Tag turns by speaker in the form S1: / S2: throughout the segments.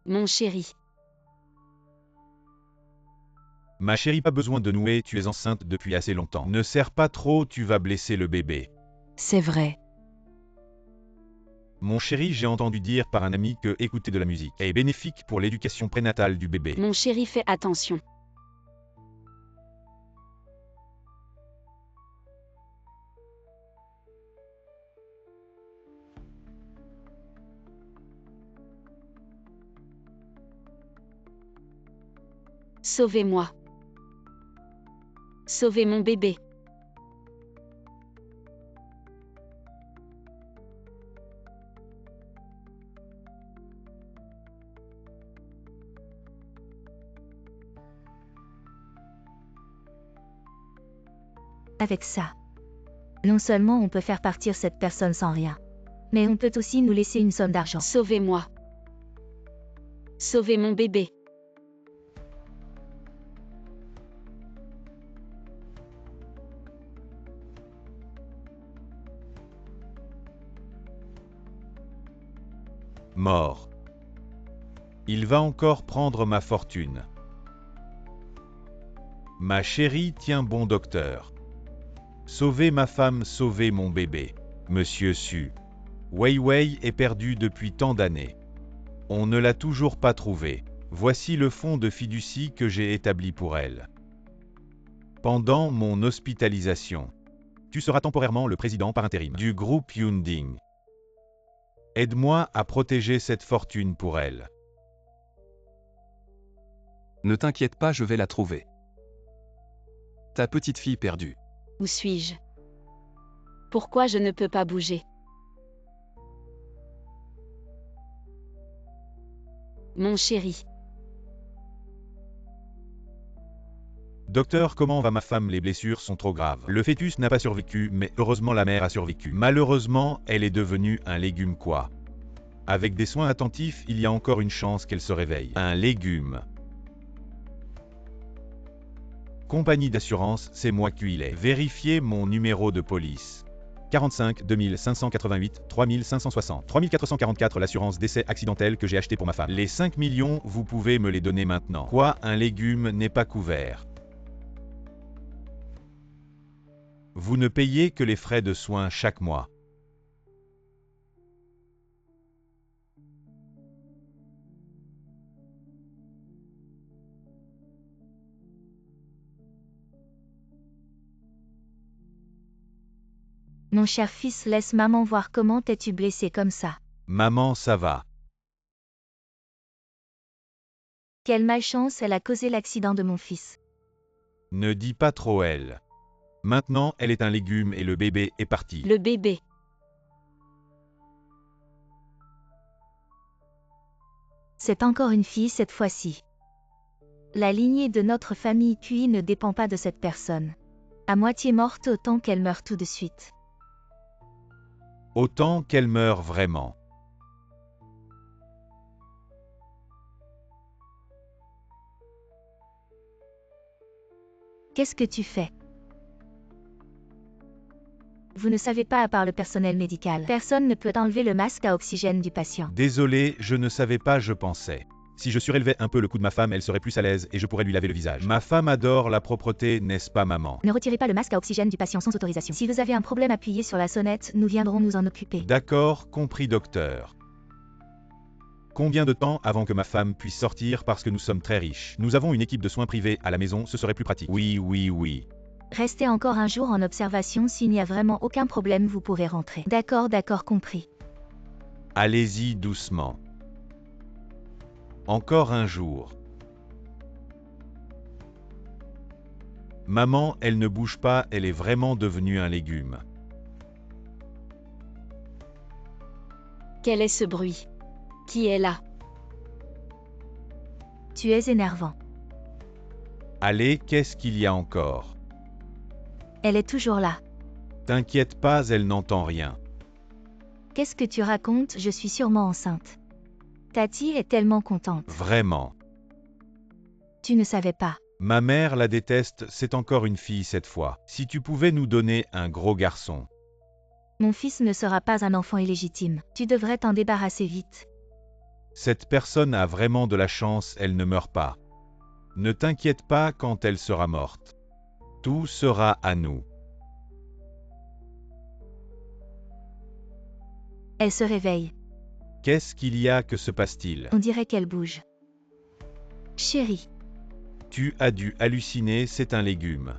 S1: Mon chéri.
S2: Ma chérie, pas besoin de nouer, tu es enceinte depuis assez longtemps. Ne serre pas trop, tu vas blesser le bébé.
S1: C'est vrai.
S2: Mon chéri, j'ai entendu dire par un ami que écouter de la musique est bénéfique pour l'éducation prénatale du bébé.
S1: Mon chéri, fais attention. Sauvez-moi. Sauvez mon bébé.
S3: Avec ça, non seulement on peut faire partir cette personne sans rien, mais on peut aussi nous laisser une somme d'argent.
S1: Sauvez-moi. Sauvez mon bébé.
S2: Mort. Il va encore prendre ma fortune. Ma chérie, tiens bon docteur. Sauvez ma femme, sauvez mon bébé. Monsieur Su. Wei Wei est perdu depuis tant d'années. On ne l'a toujours pas trouvé. Voici le fonds de fiducie que j'ai établi pour elle. Pendant mon hospitalisation, tu seras temporairement le président par intérim du groupe Yunding. Aide-moi à protéger cette fortune pour elle.
S4: Ne t'inquiète pas, je vais la trouver. Ta petite fille perdue.
S1: Où suis-je? Pourquoi je ne peux pas bouger? Mon chéri.
S2: Docteur, comment va ma femme? Les blessures sont trop graves. Le fœtus n'a pas survécu, mais heureusement la mère a survécu. Malheureusement, elle est devenue un légume quoi. Avec des soins attentifs, il y a encore une chance qu'elle se réveille. Un légume. Compagnie d'assurance, c'est moi qui il est. Vérifiez mon numéro de police. 45 2588 3560 3444 l'assurance décès accidentel que j'ai acheté pour ma femme. Les 5 millions, vous pouvez me les donner maintenant. Quoi, un légume n'est pas couvert? Vous ne payez que les frais de soins chaque mois.
S3: Mon cher fils, laisse maman voir comment t'es-tu blessé comme ça.
S2: Maman, ça va.
S3: Quelle malchance, elle a causé l'accident de mon fils.
S2: Ne dis pas trop elle. Maintenant, elle est un légume et le bébé est parti.
S1: Le bébé.
S3: C'est encore une fille cette fois-ci. La lignée de notre famille QI ne dépend pas de cette personne. À moitié morte autant qu'elle meurt tout de suite.
S2: Autant qu'elle meurt vraiment.
S3: Qu'est-ce que tu fais? Vous ne savez pas à part le personnel médical. Personne ne peut enlever le masque à oxygène du patient.
S2: Désolé, je ne savais pas, je pensais. Si je surélevais un peu le cou de ma femme, elle serait plus à l'aise et je pourrais lui laver le visage. Ma femme adore la propreté, n'est-ce pas maman?
S3: Ne retirez pas le masque à oxygène du patient sans autorisation. Si vous avez un problème, appuyez sur la sonnette, nous viendrons nous en occuper.
S2: D'accord, compris docteur. Combien de temps avant que ma femme puisse sortir parce que nous sommes très riches? Nous avons une équipe de soins privés à la maison, ce serait plus pratique. Oui.
S3: Restez encore un jour en observation, s'il n'y a vraiment aucun problème, vous pourrez rentrer. D'accord, compris.
S2: Allez-y doucement. Encore un jour. Maman, elle ne bouge pas, elle est vraiment devenue un légume.
S1: Quel est ce bruit? Qui est là?
S3: Tu es énervant.
S2: Allez, qu'est-ce qu'il y a encore?
S3: Elle est toujours là.
S2: T'inquiète pas, elle n'entend rien.
S3: Qu'est-ce que tu racontes? Je suis sûrement enceinte. Tati est tellement contente.
S2: Vraiment.
S3: Tu ne savais pas.
S2: Ma mère la déteste, c'est encore une fille cette fois. Si tu pouvais nous donner un gros garçon.
S3: Mon fils ne sera pas un enfant illégitime. Tu devrais t'en débarrasser vite.
S2: Cette personne a vraiment de la chance, elle ne meurt pas. Ne t'inquiète pas quand elle sera morte. Tout sera à nous.
S3: Elle se réveille.
S2: Qu'est-ce qu'il y a, que se passe-t-il?
S3: On dirait qu'elle bouge. Chérie.
S2: Tu as dû halluciner, c'est un légume.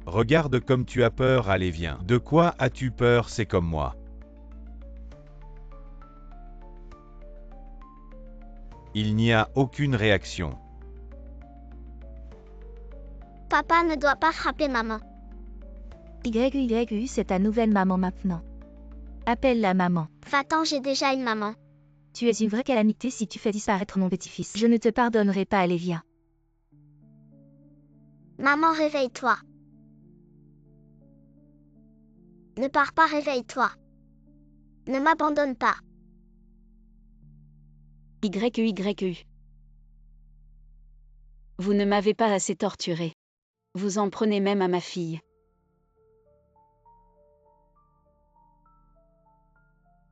S2: Regarde comme tu as peur, allez viens. De quoi as-tu peur? C'est comme moi. Il n'y a aucune réaction.
S5: Papa ne doit pas frapper maman.
S3: YYU, c'est ta nouvelle maman maintenant. Appelle la maman.
S5: Va-t'en, j'ai déjà une maman.
S3: Tu es une vraie calamité si tu fais disparaître mon petit-fils. Je ne te pardonnerai pas, Alevia.
S5: Maman, réveille-toi. Ne pars pas, réveille-toi. Ne m'abandonne pas.
S1: YU. Vous ne m'avez pas assez torturé. Vous en prenez même à ma fille.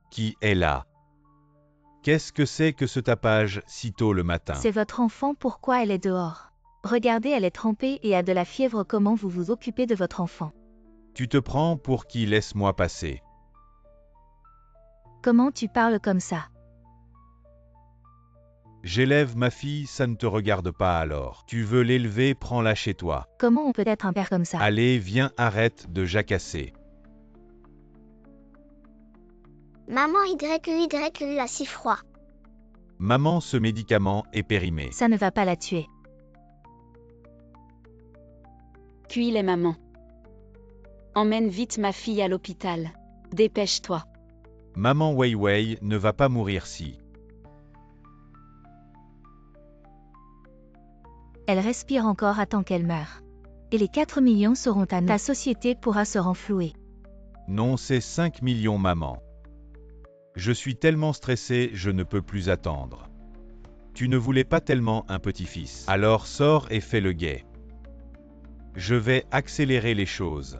S2: Qui est là? Qu'est-ce que c'est que ce tapage si tôt le matin?
S3: C'est votre enfant, pourquoi elle est dehors? Regardez, elle est trempée et a de la fièvre, comment vous vous occupez de votre enfant?
S2: Tu te prends pour qui? Laisse-moi passer.
S3: Comment tu parles comme ça?
S2: J'élève ma fille, ça ne te regarde pas alors. Tu veux l'élever, prends-la chez toi.
S3: Comment on peut être un père comme ça?
S2: Allez, viens, arrête de jacasser.
S5: Maman, YU a si froid.
S2: Maman, ce médicament est périmé.
S3: Ça ne va pas la tuer.
S1: QI les mamans. Emmène vite ma fille à l'hôpital. Dépêche-toi.
S2: Maman Weiwei ne va pas mourir si.
S3: Elle respire encore, attend qu'elle meure. Et les 4 millions seront à nous. Ta société pourra se renflouer.
S2: Non, c'est 5 millions, maman. Je suis tellement stressé, je ne peux plus attendre. Tu ne voulais pas tellement un petit-fils. Alors sors et fais le guet. Je vais accélérer les choses.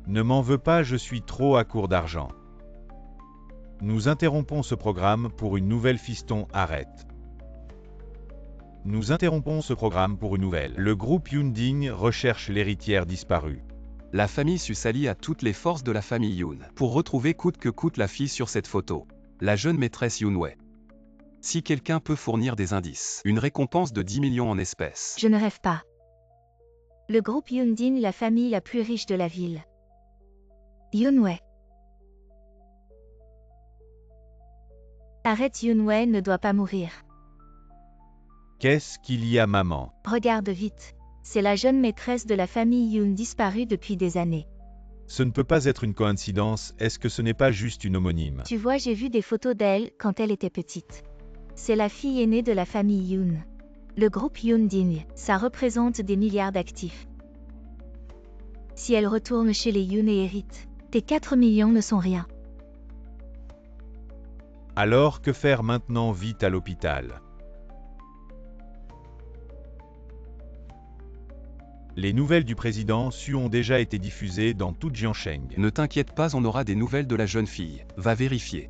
S2: Ne m'en veux pas, je suis trop à court d'argent. Nous interrompons ce programme pour une nouvelle. Fiston, arrête. Nous interrompons ce programme pour une nouvelle. Le groupe Yunding recherche l'héritière disparue.
S4: La famille Su s'allie à toutes les forces de la famille Yoon pour retrouver coûte que coûte la fille sur cette photo. La jeune maîtresse Yoonwei. Si quelqu'un peut fournir des indices, une récompense de 10 millions en espèces.
S3: Je ne rêve pas. Le groupe Yundin, la famille la plus riche de la ville. Yunwei. Arrête, Yunwei ne doit pas mourir.
S2: Qu'est-ce qu'il y a, maman?
S3: Regarde vite. C'est la jeune maîtresse de la famille Yoon disparue depuis des années.
S2: Ce ne peut pas être une coïncidence, est-ce que ce n'est pas juste une homonyme?
S3: Tu vois, j'ai vu des photos d'elle quand elle était petite. C'est la fille aînée de la famille Yoon. Le groupe Yundin, ça représente des milliards d'actifs. Si elle retourne chez les Yoon et hérite, tes 4 millions ne sont rien.
S2: Alors que faire maintenant? Vite à l'hôpital. Les nouvelles du président Su ont déjà été diffusées dans toute Jiangsheng.
S4: Ne t'inquiète pas, on aura des nouvelles de la jeune fille. Va vérifier.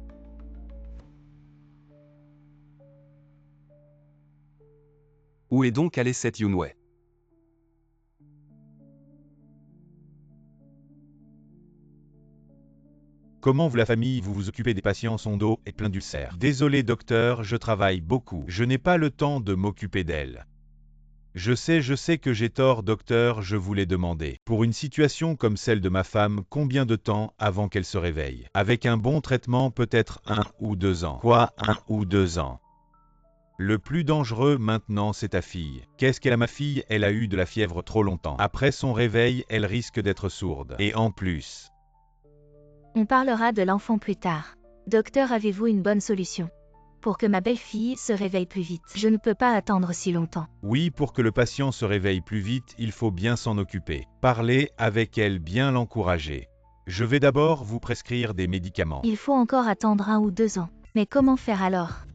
S4: Où est donc allée cette Yunwei?
S2: Comment vous, la famille, vous vous occupez des patients? Son dos est plein d'ulcères. Désolé docteur, je travaille beaucoup. Je n'ai pas le temps de m'occuper d'elle. Je sais que j'ai tort docteur, je voulais demander. Pour une situation comme celle de ma femme, combien de temps avant qu'elle se réveille? Avec un bon traitement, peut-être 1 ou 2 ans. Quoi, 1 ou 2 ans? Le plus dangereux maintenant, c'est ta fille. Qu'est-ce qu'elle a, ma fille? Elle a eu de la fièvre trop longtemps. Après son réveil, elle risque d'être sourde. Et en plus...
S3: On parlera de l'enfant plus tard. Docteur, avez-vous une bonne solution? Pour que ma belle-fille se réveille plus vite. Je ne peux pas attendre si longtemps.
S2: Oui, pour que le patient se réveille plus vite, il faut bien s'en occuper. Parler avec elle, bien l'encourager. Je vais d'abord vous prescrire des médicaments.
S3: Il faut encore attendre 1 ou 2 ans. Mais comment faire alors?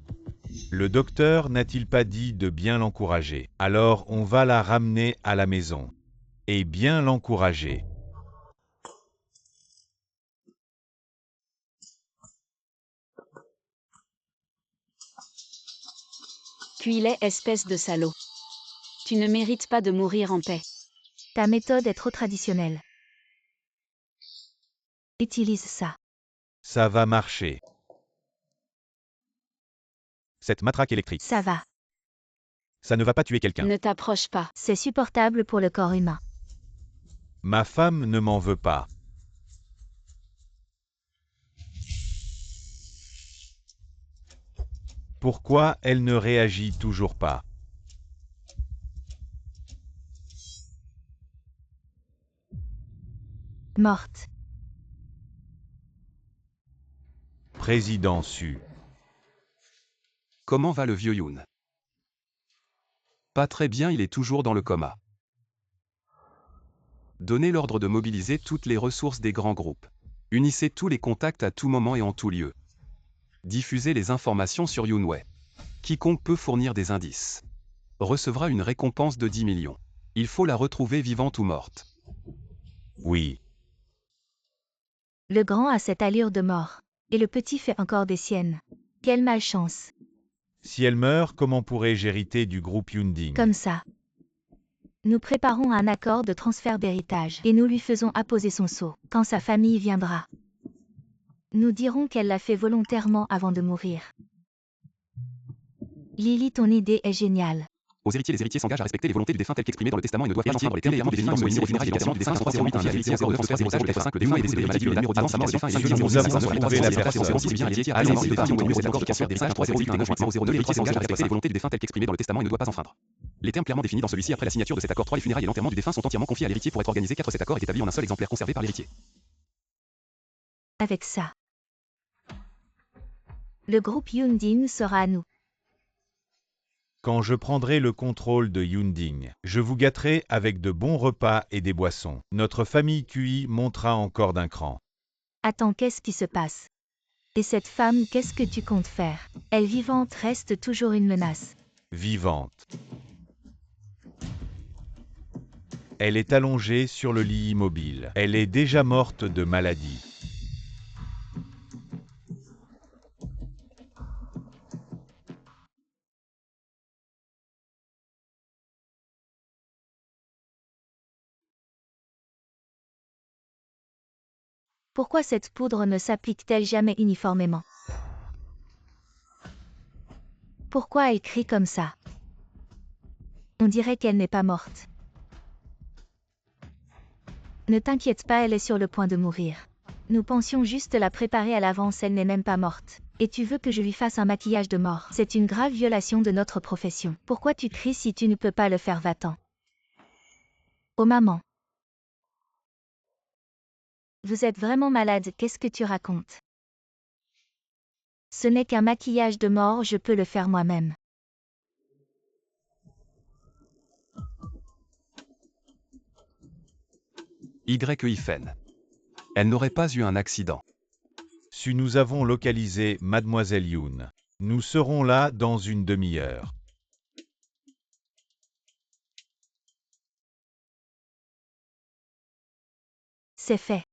S2: Le docteur n'a-t-il pas dit de bien l'encourager? Alors on va la ramener à la maison. et bien l'encourager.
S1: Cuis-les, espèce de salaud. Tu ne mérites pas de mourir en paix.
S3: Ta méthode est trop traditionnelle. Utilise ça.
S2: Ça va marcher. Cette matraque électrique.
S3: Ça va.
S2: Ça ne va pas tuer quelqu'un.
S1: Ne t'approche pas.
S3: C'est supportable pour le corps humain.
S2: Ma femme ne m'en veut pas. Pourquoi elle ne réagit toujours pas?
S3: Morte.
S2: Président Su.
S4: Comment va le vieux Yoon? Pas très bien, il est toujours dans le coma. Donnez l'ordre de mobiliser toutes les ressources des grands groupes. Unissez tous les contacts à tout moment et en tout lieu. Diffusez les informations sur Yunwei. Quiconque peut fournir des indices recevra une récompense de 10 millions. Il faut la retrouver vivante ou morte.
S2: Oui.
S3: Le grand a cette allure de mort. Et le petit fait encore des siennes. Quelle malchance.
S2: Si elle meurt, comment pourrais-je hériter du groupe Yunding?
S3: Comme ça. Nous préparons un accord de transfert d'héritage et nous lui faisons apposer son sceau quand sa famille viendra. Nous dirons qu'elle l'a fait volontairement avant de mourir. Lily, ton idée est géniale.
S4: Aux héritiers, les héritiers s'engagent à respecter les volontés du défunt telles qu'exprimées dans le testament et ne doivent pas enfreindre les termes légèrement définis dans le funérailles et l'enterrement du défunt 308 1 héritier 0 transfert 0 le défunt le défunt est décédé maladie numéro avant sa mort le défunt est
S2: Nous avons trouvé la personne.
S4: bien héritier à l'année du défunt Yunwei cet accord de transfert d'héritage 308 1 002 l'héritier s'engage à respecter les volontés du défunt telles qu'exprimées dans le testament et ne doit pas enfreindre. Les termes clairement définis dans celui-ci après la signature de cet accord 3 les funérailles et l'enterrement du défunt sont entièrement confiés à l'héritier pour être organisés 4 cet accord est établi en un seul exemplaire conservé par l'héritier.
S3: Avec ça, le groupe Yunding sera à nous.
S2: Quand je prendrai le contrôle de Yunding, je vous gâterai avec de bons repas et des boissons. Notre famille QI montera encore d'un cran.
S3: Attends, qu'est-ce qui se passe? Et cette femme, qu'est-ce que tu comptes faire? Elle vivante reste toujours une menace.
S2: Vivante. Elle est allongée sur le lit immobile. Elle est déjà morte de maladie.
S3: Pourquoi cette poudre ne s'applique-t-elle jamais uniformément? Pourquoi elle crie comme ça? On dirait qu'elle n'est pas morte. Ne t'inquiète pas, elle est sur le point de mourir. Nous pensions juste la préparer à l'avance, elle n'est même pas morte. Et tu veux que je lui fasse un maquillage de mort? C'est une grave violation de notre profession. Pourquoi tu cries si tu ne peux pas le faire? Va-t'en. Oh maman. Vous êtes vraiment malade, qu'est-ce que tu racontes? Ce n'est qu'un maquillage de mort, je peux le faire moi-même.
S4: YIFN. Elle n'aurait pas eu un accident.
S2: Si nous avons localisé Mademoiselle Yoon, nous serons là dans une demi-heure.
S3: C'est fait.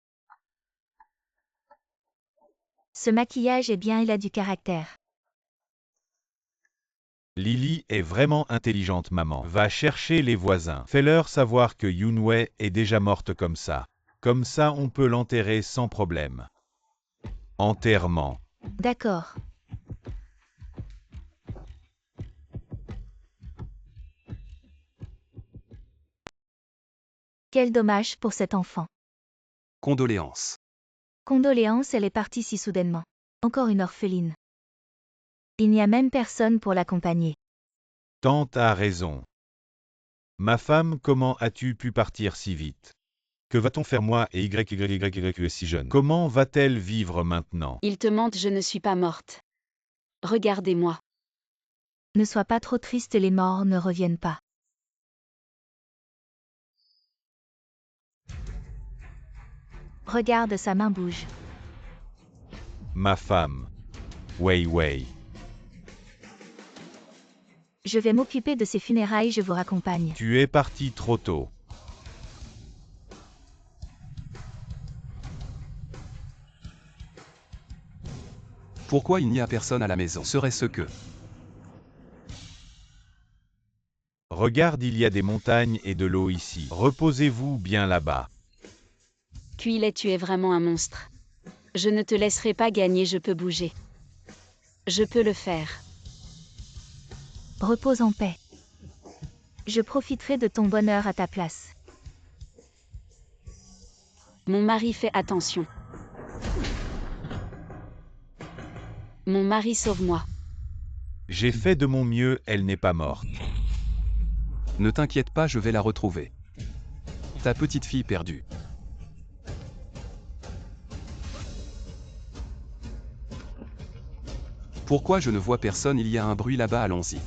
S3: Ce maquillage est bien, il a du caractère.
S2: Lily est vraiment intelligente, maman. Va chercher les voisins. Fais-leur savoir que Yunwei est déjà morte comme ça. Comme ça, on peut l'enterrer sans problème. Enterrement.
S3: D'accord. Quel dommage pour cet enfant.
S4: Condoléances.
S3: Condoléances, elle est partie si soudainement. Encore une orpheline. Il n'y a même personne pour l'accompagner.
S2: Tante a raison. Ma femme, comment as-tu pu partir si vite? Que va-t-on faire moi et Y si jeune? Comment va-t-elle vivre maintenant?
S1: Il te mente, je ne suis pas morte. Regardez-moi.
S3: Ne sois pas trop triste, les morts ne reviennent pas. Regarde, sa main bouge.
S2: Ma femme. Wei.
S3: Je vais m'occuper de ces funérailles, je vous raccompagne.
S2: Tu es parti trop tôt.
S4: Pourquoi il n'y a personne à la maison? Serait-ce que...
S2: Regarde, il y a des montagnes et de l'eau ici. Reposez-vous bien là-bas.
S1: Cuilet, tu es vraiment un monstre. Je ne te laisserai pas gagner, je peux bouger. Je peux le faire.
S3: Repose en paix. Je profiterai de ton bonheur à ta place.
S1: Mon mari, fait attention. Mon mari, sauve-moi.
S2: J'ai fait de mon mieux, elle n'est pas morte.
S4: Ne t'inquiète pas, je vais la retrouver. Ta petite fille perdue. Pourquoi je ne vois personne? Il y a un bruit là-bas, allons-y.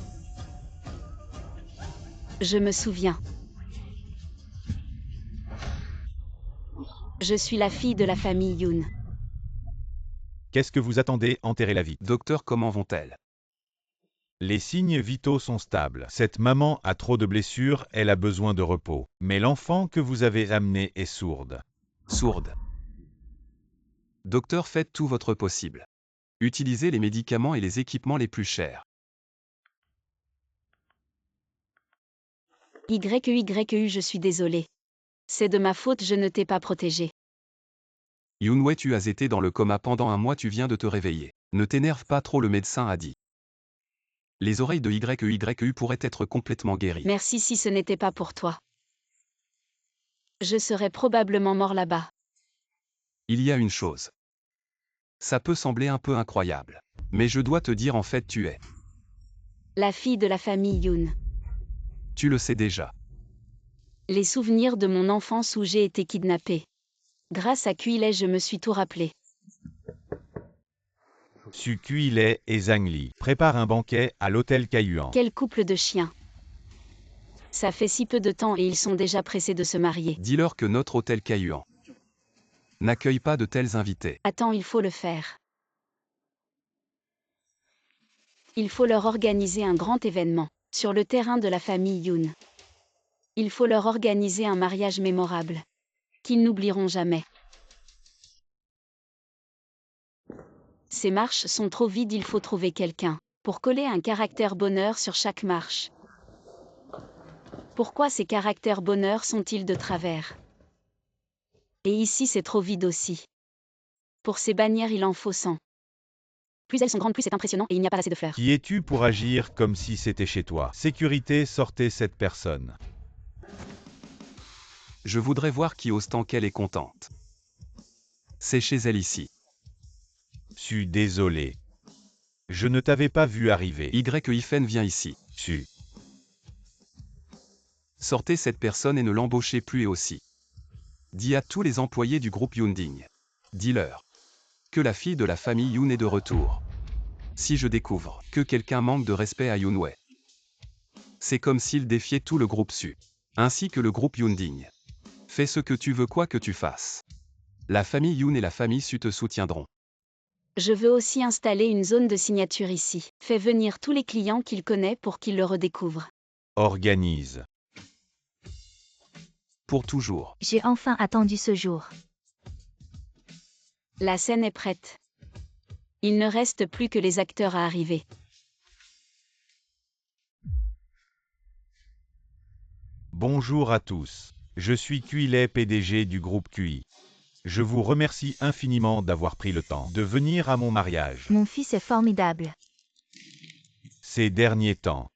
S1: Je me souviens. Je suis la fille de la famille Yoon.
S2: Qu'est-ce que vous attendez? Enterrez la vie.
S4: Docteur, comment vont-elles?
S2: Les signes vitaux sont stables. Cette maman a trop de blessures, elle a besoin de repos. Mais l'enfant que vous avez amené est sourde.
S4: Sourde. Docteur, faites tout votre possible. Utilisez les médicaments et les équipements les plus chers.
S1: YEU, je suis désolée. C'est de ma faute, je ne t'ai pas protégé.
S4: Yoonwei, tu as été dans le coma pendant un mois, tu viens de te réveiller. Ne t'énerve pas trop, le médecin a dit. Les oreilles de YEU pourraient être complètement guéries.
S1: Merci, si ce n'était pas pour toi. Je serais probablement mort là-bas.
S4: Il y a une chose. Ça peut sembler un peu incroyable. Mais je dois te dire, en fait, tu es.
S1: La fille de la famille Yoon.
S4: Tu le sais déjà.
S1: Les souvenirs de mon enfance où j'ai été kidnappée. Grâce à Cuilet, je me suis tout rappelé.
S2: Su Cuilet et Zhang Li préparent un banquet à l'hôtel Kaiyuan.
S1: Quel couple de chiens. Ça fait si peu de temps et ils sont déjà pressés de se marier.
S4: Dis-leur que notre hôtel Kaiyuan n'accueille pas de tels invités.
S1: Attends, il faut le faire. Il faut leur organiser un grand événement, sur le terrain de la famille Yoon. Il faut leur organiser un mariage mémorable, qu'ils n'oublieront jamais. Ces marches sont trop vides, il faut trouver quelqu'un, pour coller un caractère bonheur sur chaque marche. Pourquoi ces caractères bonheur sont-ils de travers? Et ici c'est trop vide aussi. Pour ces bannières il en faut 100. Plus elles sont grandes, plus c'est impressionnant et il n'y a pas assez de fleurs.
S2: Qui es-tu pour agir comme si c'était chez toi? Sécurité, sortez cette personne.
S4: Je voudrais voir qui ose tant qu'elle est contente. C'est chez elle ici.
S2: Su, désolé. Je ne t'avais pas vu arriver.
S4: YEIFEN, viens ici.
S2: Su.
S4: Sortez cette personne et ne l'embauchez plus, et aussi. Dis à tous les employés du groupe Yoonding. Dis-leur que la fille de la famille Yoon est de retour. Si je découvre que quelqu'un manque de respect à Yoonwei, c'est comme s'il défiait tout le groupe Su, ainsi que le groupe Yoonding. Fais ce que tu veux, quoi que tu fasses. La famille Yoon et la famille Su te soutiendront.
S1: Je veux aussi installer une zone de signature ici. Fais venir tous les clients qu'il connaît pour qu'il le redécouvre.
S2: Organise.
S4: Pour toujours.
S3: J'ai enfin attendu ce jour.
S1: La scène est prête. Il ne reste plus que les acteurs à arriver.
S2: Bonjour à tous. Je suis Cuilet, PDG du groupe QI. Je vous remercie infiniment d'avoir pris le temps de venir à mon mariage.
S3: Mon fils est formidable.
S2: Ces derniers temps,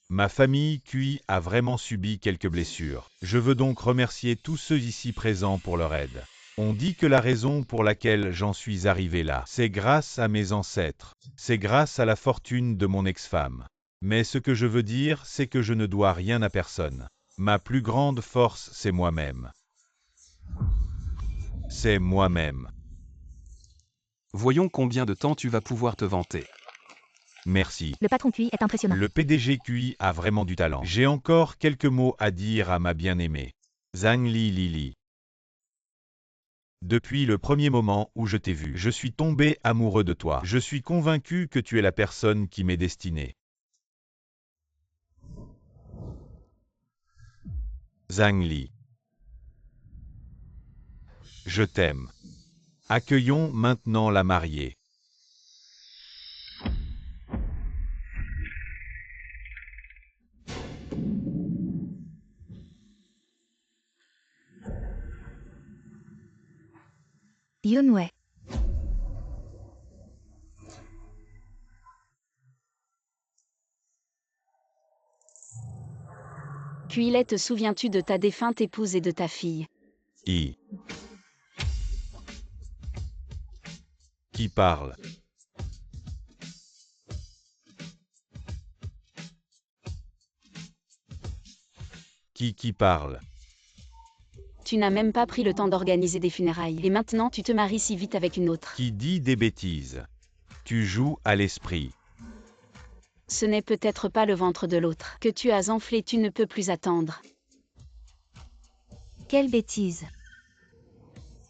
S2: ma famille QI a vraiment subi quelques blessures. Je veux donc remercier tous ceux ici présents pour leur aide. On dit que la raison pour laquelle j'en suis arrivé là, c'est grâce à mes ancêtres. C'est grâce à la fortune de mon ex-femme. Mais ce que je veux dire, c'est que je ne dois rien à personne. Ma plus grande force, c'est moi-même. C'est moi-même.
S4: Voyons combien de temps tu vas pouvoir te vanter.
S2: Merci.
S3: Le patron QI est impressionnant.
S2: Le PDG QI a vraiment du talent. J'ai encore quelques mots à dire à ma bien-aimée. Zhang Li. Depuis le premier moment où je t'ai vu, je suis tombé amoureux de toi. Je suis convaincu que tu es la personne qui m'est destinée. Zhang Li. Je t'aime. Accueillons maintenant la mariée.
S3: Yunwei.
S1: Kuilei, te souviens-tu de ta défunte épouse et de ta fille?
S2: I. Qui parle? Qui parle?
S1: Tu n'as même pas pris le temps d'organiser des funérailles. Et maintenant tu te maries si vite avec une autre.
S2: Qui dit des bêtises? Tu joues à l'esprit.
S1: Ce n'est peut-être pas le ventre de l'autre que tu as enflé, tu ne peux plus attendre.
S3: Quelle bêtise.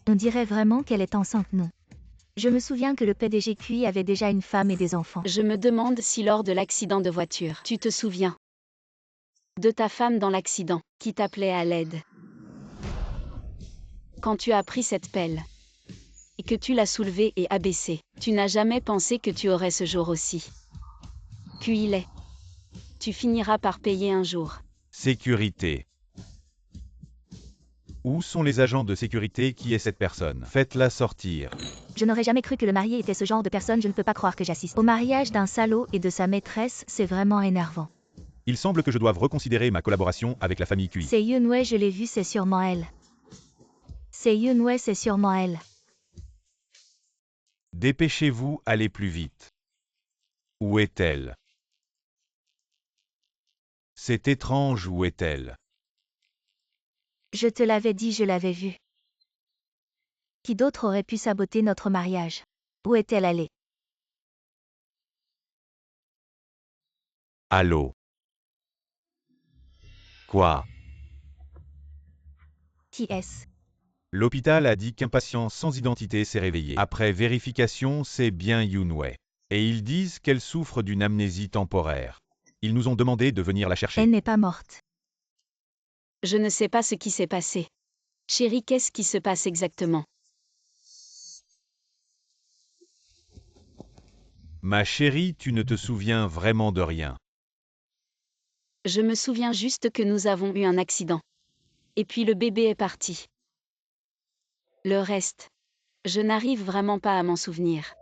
S3: On dirait vraiment qu'elle est enceinte, non? Je me souviens que le PDG QI avait déjà une femme et des enfants.
S1: Je me demande si lors de l'accident de voiture, tu te souviens de ta femme dans l'accident, qui t'appelait à l'aide. Quand tu as pris cette pelle, et que tu l'as soulevée et abaissée, tu n'as jamais pensé que tu aurais ce jour aussi. Kuilei. Tu finiras par payer un jour.
S2: Sécurité. Où sont les agents de sécurité? Qui est cette personne? Faites-la sortir.
S3: Je n'aurais jamais cru que le marié était ce genre de personne, je ne peux pas croire que j'assiste au mariage d'un salaud et de sa maîtresse, c'est vraiment énervant.
S2: Il semble que je doive reconsidérer ma collaboration avec la famille QI.
S3: C'est Yunwei, je l'ai vu, c'est sûrement elle. C'est Yunwei, c'est sûrement elle.
S2: Dépêchez-vous, allez plus vite. Où est-elle? C'est étrange, où est-elle?
S3: Je te l'avais dit, je l'avais vue. Qui d'autre aurait pu saboter notre mariage? Où est-elle allée?
S2: Allô? Quoi?
S3: Qui est-ce?
S2: L'hôpital a dit qu'un patient sans identité s'est réveillé. Après vérification, c'est bien Yunwei. Et ils disent qu'elle souffre d'une amnésie temporaire. Ils nous ont demandé de venir la chercher.
S3: Elle n'est pas morte.
S1: Je ne sais pas ce qui s'est passé. Chérie, qu'est-ce qui se passe exactement?
S2: Ma chérie, tu ne te souviens vraiment de rien.
S1: Je me souviens juste que nous avons eu un accident. Et puis le bébé est parti. Le reste, je n'arrive vraiment pas à m'en souvenir.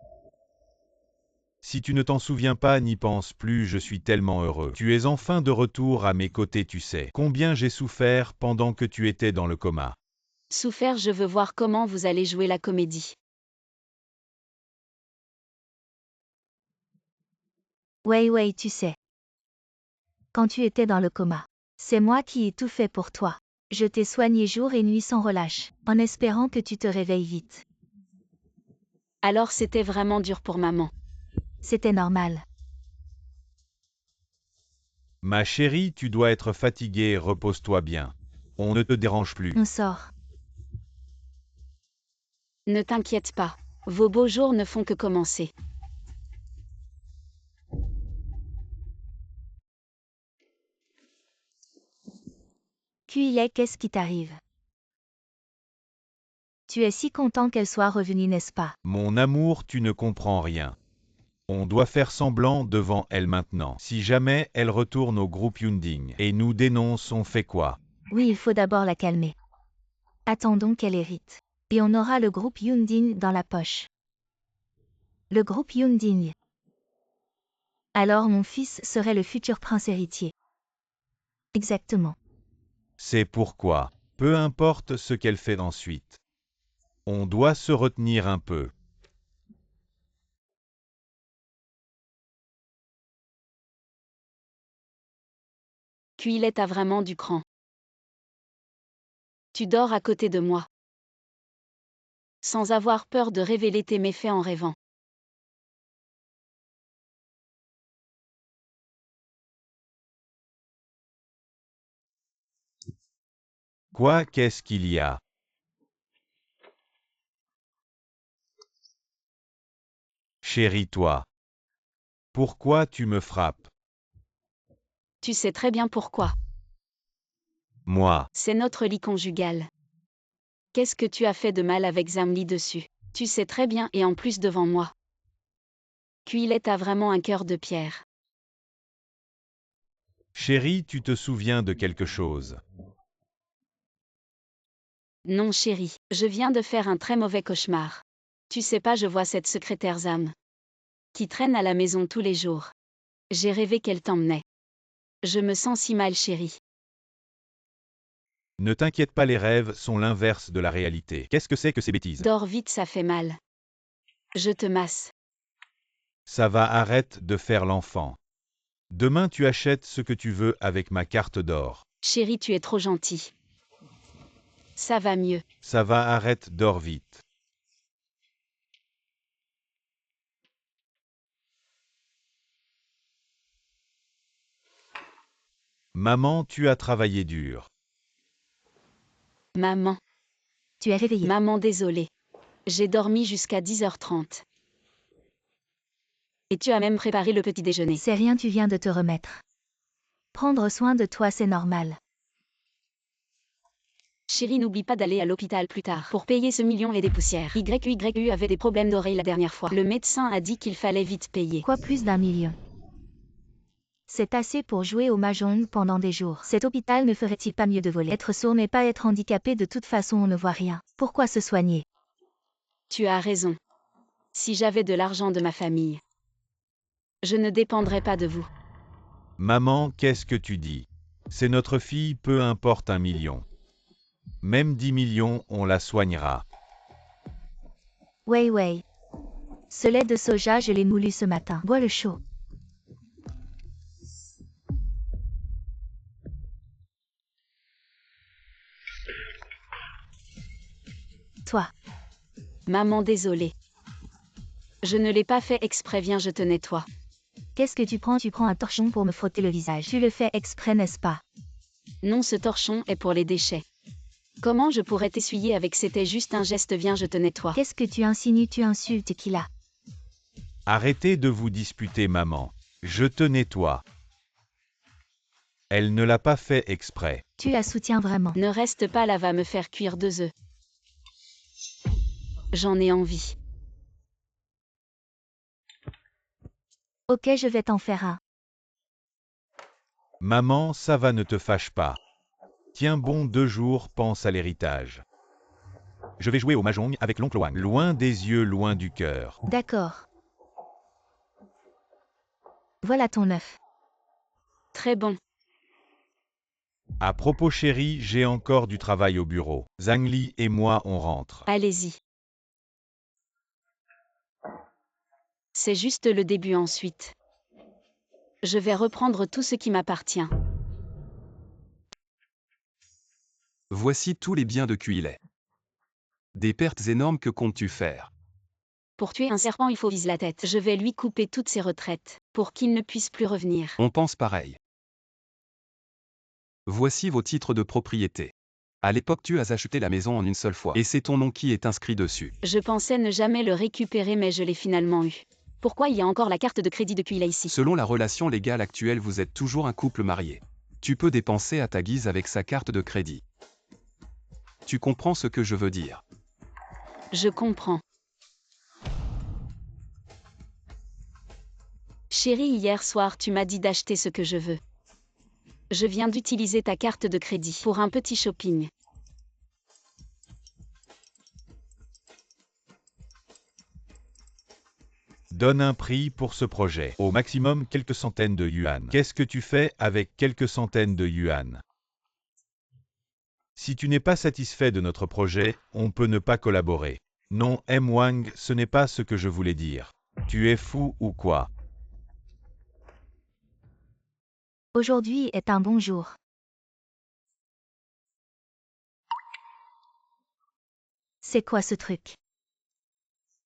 S2: Si tu ne t'en souviens pas, n'y pense plus, je suis tellement heureux. Tu es enfin de retour à mes côtés, tu sais. Combien j'ai souffert pendant que tu étais dans le coma.
S1: Souffert, je veux voir comment vous allez jouer la comédie.
S3: Wei, tu sais. Quand tu étais dans le coma, c'est moi qui ai tout fait pour toi. Je t'ai soigné jour et nuit sans relâche, en espérant que tu te réveilles vite.
S1: Alors c'était vraiment dur pour maman.
S3: C'était normal.
S2: Ma chérie, tu dois être fatiguée, repose-toi bien. On ne te dérange plus.
S3: On sort.
S1: Ne t'inquiète pas. Vos beaux jours ne font que commencer.
S3: Kuilei, qu'est-ce qui t'arrive? Tu es si content qu'elle soit revenue, n'est-ce pas?
S2: Mon amour, tu ne comprends rien. On doit faire semblant devant elle maintenant. Si jamais elle retourne au groupe Yunding et nous dénonce, on fait quoi?
S3: Oui, il faut d'abord la calmer. Attendons qu'elle hérite. Et on aura le groupe Yunding dans la poche. Le groupe Yunding. Alors mon fils serait le futur prince héritier. Exactement.
S2: C'est pourquoi, peu importe ce qu'elle fait ensuite, on doit se retenir un peu.
S1: Kuilei, t'as vraiment du cran. Tu dors à côté de moi. Sans avoir peur de révéler tes méfaits en rêvant.
S2: Quoi, qu'est-ce qu'il y a? Chérie, toi. Pourquoi tu me frappes?
S1: Tu sais très bien pourquoi.
S2: Moi.
S1: C'est notre lit conjugal. Qu'est-ce que tu as fait de mal avec Zamli dessus? Tu sais très bien et en plus devant moi. Kuilei, t'as vraiment un cœur de pierre.
S2: Chérie, tu te souviens de quelque chose?
S1: Non chérie, je viens de faire un très mauvais cauchemar. Tu sais pas, je vois cette secrétaire Zam qui traîne à la maison tous les jours. J'ai rêvé qu'elle t'emmenait. Je me sens si mal, chérie.
S2: Ne t'inquiète pas, les rêves sont l'inverse de la réalité. Qu'est-ce que c'est que ces bêtises?
S1: Dors vite, ça fait mal. Je te masse.
S2: Ça va, arrête de faire l'enfant. Demain tu achètes ce que tu veux avec ma carte d'or.
S1: Chérie, tu es trop gentil. Ça va mieux.
S2: Ça va, arrête, dors vite. Maman, tu as travaillé dur.
S1: Maman.
S3: Tu es réveillée.
S1: Maman, désolée. J'ai dormi jusqu'à 10h30. Et tu as même préparé le petit déjeuner.
S3: C'est rien, tu viens de te remettre. Prendre soin de toi, c'est normal.
S1: Chérie, n'oublie pas d'aller à l'hôpital plus tard pour payer ce million et des poussières. YYU avait des problèmes d'oreille la dernière fois. Le médecin a dit qu'il fallait vite payer.
S3: Quoi, plus d'1 million? C'est assez pour jouer au mahjong pendant des jours. Cet hôpital ne ferait-il pas mieux de voler? Être sourd n'est pas être handicapé, de toute façon on ne voit rien. Pourquoi se soigner?
S1: Tu as raison. Si j'avais de l'argent de ma famille, je ne dépendrais pas de vous.
S2: Maman, qu'est-ce que tu dis? C'est notre fille, peu importe 1 million. Même 10 millions, on la soignera.
S3: Ouais. Ce lait de soja, je l'ai moulu ce matin. Bois le chaud. Toi.
S1: Maman, désolée. Je ne l'ai pas fait exprès, viens, je te nettoie.
S3: Qu'est-ce que tu prends? Tu prends un torchon pour me frotter le visage. Tu le fais exprès, n'est-ce pas?
S1: Non, ce torchon est pour les déchets. Comment je pourrais t'essuyer avec? C'était juste un geste, viens, je te nettoie.
S3: Qu'est-ce que tu insinues? Tu insultes qui là?
S2: Arrêtez de vous disputer, maman. Je te nettoie. Elle ne l'a pas fait exprès.
S3: Tu la soutiens vraiment?
S1: Ne reste pas là, va me faire cuire 2 œufs. J'en ai envie.
S3: Ok, je vais t'en faire un.
S2: Maman, ça va, ne te fâche pas. Tiens bon, 2 jours, pense à l'héritage. Je vais jouer au mahjong avec l'oncle Wang. Loin des yeux, loin du cœur.
S3: D'accord. Voilà ton œuf.
S1: Très bon.
S2: À propos chérie, j'ai encore du travail au bureau. Zhang Li et moi, on rentre.
S1: Allez-y. C'est juste le début ensuite. Je vais reprendre tout ce qui m'appartient.
S4: Voici tous les biens de Cuilet. Des pertes énormes, que comptes-tu faire?
S1: Pour tuer un serpent, il faut viser la tête. Je vais lui couper toutes ses retraites, pour qu'il ne puisse plus revenir.
S4: On pense pareil. Voici vos titres de propriété. À l'époque, tu as acheté la maison en une seule fois, et c'est ton nom qui est inscrit dessus.
S1: Je pensais ne jamais le récupérer, mais je l'ai finalement eu. Pourquoi il y a encore la carte de crédit de Cuila ici?
S4: Selon la relation légale actuelle, vous êtes toujours un couple marié. Tu peux dépenser à ta guise avec sa carte de crédit. Tu comprends ce que je veux dire?
S1: Je comprends. Chérie, hier soir, tu m'as dit d'acheter ce que je veux. Je viens d'utiliser ta carte de crédit pour un petit shopping.
S2: Donne un prix pour ce projet. Au maximum quelques centaines de yuan. Qu'est-ce que tu fais avec quelques centaines de yuan? Si tu n'es pas satisfait de notre projet, on peut ne pas collaborer. Non, M. Wang, ce n'est pas ce que je voulais dire. Tu es fou ou quoi?
S3: Aujourd'hui est un bon jour. C'est quoi ce truc?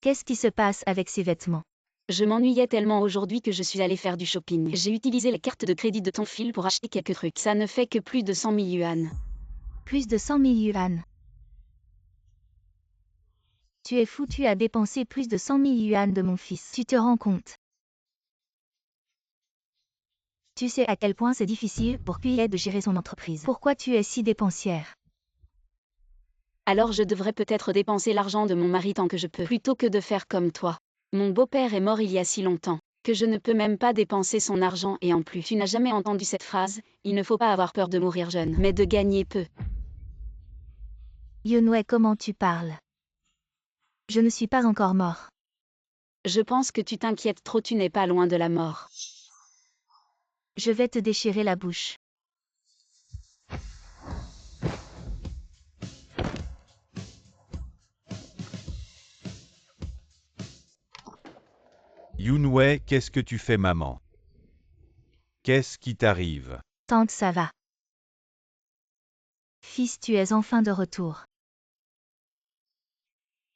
S3: Qu'est-ce qui se passe avec ces vêtements?
S1: Je m'ennuyais tellement aujourd'hui que je suis allée faire du shopping. J'ai utilisé la carte de crédit de ton fil pour acheter quelques trucs. Ça ne fait que plus de 100 000 yuan.
S3: Plus de 100 000 yuan. Tu es fou, tu as dépensé plus de 100 000 yuan de mon fils. Tu te rends compte? Tu sais à quel point c'est difficile pour Cuilet de gérer son entreprise. Pourquoi tu es si dépensière?
S1: Alors je devrais peut-être dépenser l'argent de mon mari tant que je peux, plutôt que de faire comme toi. Mon beau-père est mort il y a si longtemps, que je ne peux même pas dépenser son argent, et en plus, tu n'as jamais entendu cette phrase, il ne faut pas avoir peur de mourir jeune, mais de gagner peu.
S3: Yunwei, comment tu parles? Je ne suis pas encore mort.
S1: Je pense que tu t'inquiètes trop, tu n'es pas loin de la mort.
S3: Je vais te déchirer la bouche.
S2: Yunwei, qu'est-ce que tu fais, maman? Qu'est-ce qui t'arrive?
S3: Tante, ça va. Fils, tu es enfin de retour.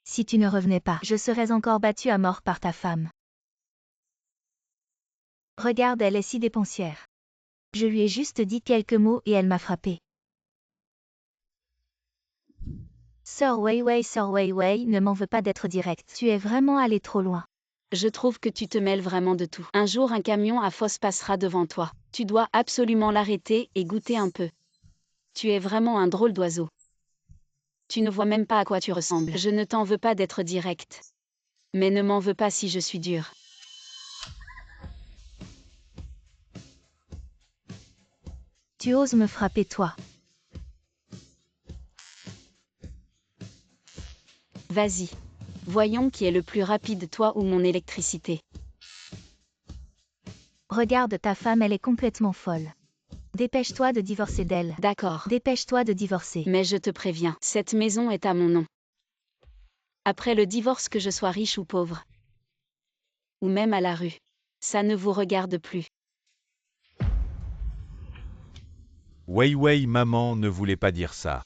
S3: Si tu ne revenais pas, je serais encore battue à mort par ta femme. Regarde, elle est si dépensière. Je lui ai juste dit quelques mots et elle m'a frappée. Sir Weiwei, ne m'en veux pas d'être direct. Tu es vraiment allé trop loin.
S1: Je trouve que tu te mêles vraiment de tout. Un jour un camion à fosse passera devant toi. Tu dois absolument l'arrêter et goûter un peu. Tu es vraiment un drôle d'oiseau. Tu ne vois même pas à quoi tu ressembles. Je ne t'en veux pas d'être direct. Mais ne m'en veux pas si je suis dure.
S3: Tu oses me frapper, toi.
S1: Vas-y. Voyons qui est le plus rapide, toi ou mon électricité.
S3: Regarde ta femme, elle est complètement folle. Dépêche-toi de divorcer d'elle.
S1: D'accord.
S3: Dépêche-toi de divorcer.
S1: Mais je te préviens, cette maison est à mon nom. Après le divorce, que je sois riche ou pauvre, ou même à la rue, ça ne vous regarde plus.
S2: Weiwei, maman ne voulait pas dire ça.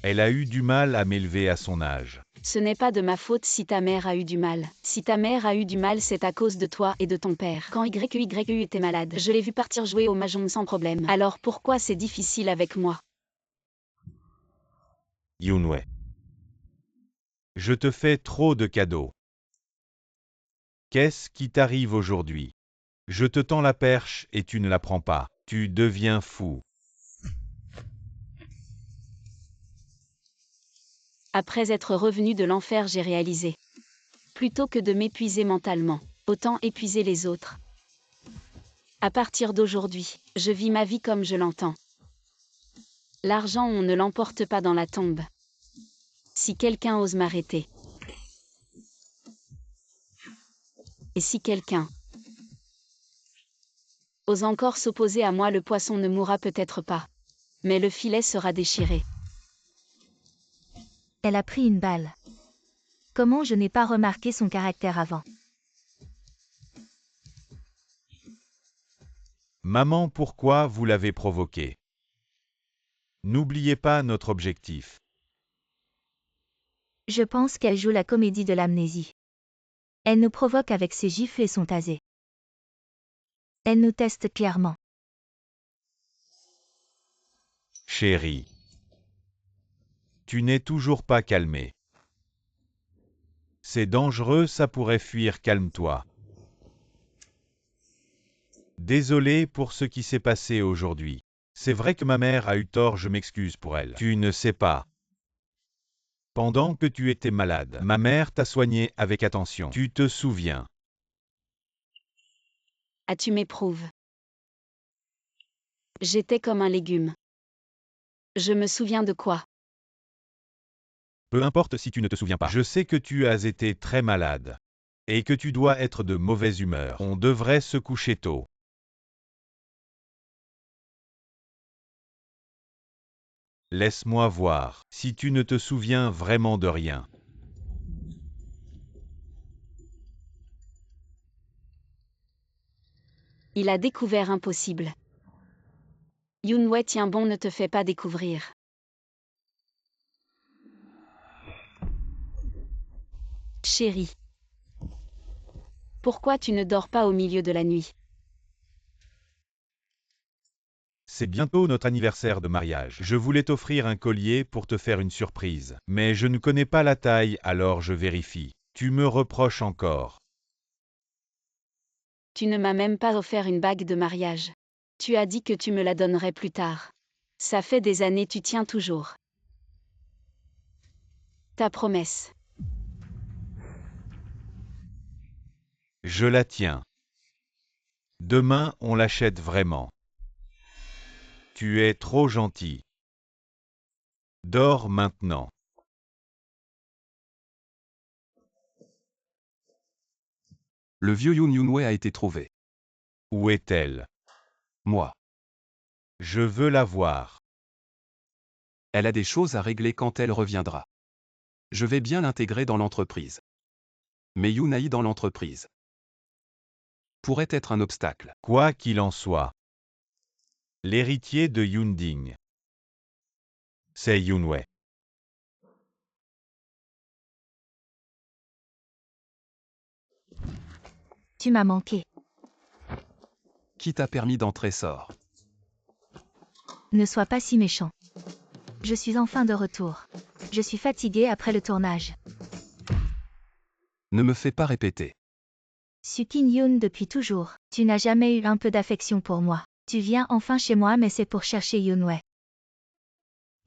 S2: Elle a eu du mal à m'élever à son âge.
S1: Ce n'est pas de ma faute si ta mère a eu du mal. Si ta mère a eu du mal, c'est à cause de toi et de ton père. Quand YU était malade, je l'ai vu partir jouer au mahjong sans problème. Alors pourquoi c'est difficile avec moi?
S2: Yunwei. Je te fais trop de cadeaux. Qu'est-ce qui t'arrive aujourd'hui? Je te tends la perche et tu ne la prends pas. Tu deviens fou.
S1: Après être revenu de l'enfer, j'ai réalisé. Plutôt que de m'épuiser mentalement, autant épuiser les autres. À partir d'aujourd'hui, je vis ma vie comme je l'entends. L'argent, on ne l'emporte pas dans la tombe. Si quelqu'un ose m'arrêter. Et si quelqu'un ose encore s'opposer à moi, le poisson ne mourra peut-être pas. Mais le filet sera déchiré.
S3: Elle a pris une balle. Comment je n'ai pas remarqué son caractère avant?
S2: Maman, pourquoi vous l'avez provoquée? N'oubliez pas notre objectif.
S3: Je pense qu'elle joue la comédie de l'amnésie. Elle nous provoque avec ses gifles et son tasé. Elle nous teste clairement.
S2: Chérie. Tu n'es toujours pas calmée. C'est dangereux, ça pourrait fuir, calme-toi. Désolé pour ce qui s'est passé aujourd'hui. C'est vrai que ma mère a eu tort, je m'excuse pour elle. Tu ne sais pas. Pendant que tu étais malade, ma mère t'a soigné avec attention. Tu te souviens.
S1: Ah, tu m'éprouves. J'étais comme un légume. Je me souviens de quoi?
S2: Peu importe si tu ne te souviens pas. Je sais que tu as été très malade. Et que tu dois être de mauvaise humeur. On devrait se coucher tôt. Laisse-moi voir, si tu ne te souviens vraiment de rien.
S1: Il a découvert impossible. Yunwei, tiens bon, ne te fais pas découvrir. Chérie. Pourquoi tu ne dors pas au milieu de la nuit?
S2: C'est bientôt notre anniversaire de mariage. Je voulais t'offrir un collier pour te faire une surprise. Mais je ne connais pas la taille, alors je vérifie. Tu me reproches encore.
S1: Tu ne m'as même pas offert une bague de mariage. Tu as dit que tu me la donnerais plus tard. Ça fait des années, tu tiens toujours ta promesse.
S2: Je la tiens. Demain, on l'achète vraiment. Tu es trop gentil. Dors maintenant.
S4: Le vieux Yunwei a été trouvé.
S2: Où est-elle?
S4: Moi.
S2: Je veux la voir.
S4: Elle a des choses à régler quand elle reviendra. Je vais bien l'intégrer dans l'entreprise. Mais Yunai dans l'entreprise pourrait être un obstacle.
S2: Quoi qu'il en soit. L'héritier de Yunding. C'est Yunwei.
S3: Tu m'as manqué.
S4: Qui t'a permis d'entrer sort?
S3: Ne sois pas si méchant. Je suis enfin de retour. Je suis fatiguée après le tournage.
S4: Ne me fais pas répéter.
S3: Suis Kim Yoon depuis toujours. Tu n'as jamais eu un peu d'affection pour moi. Tu viens enfin chez moi mais c'est pour chercher Yunwei.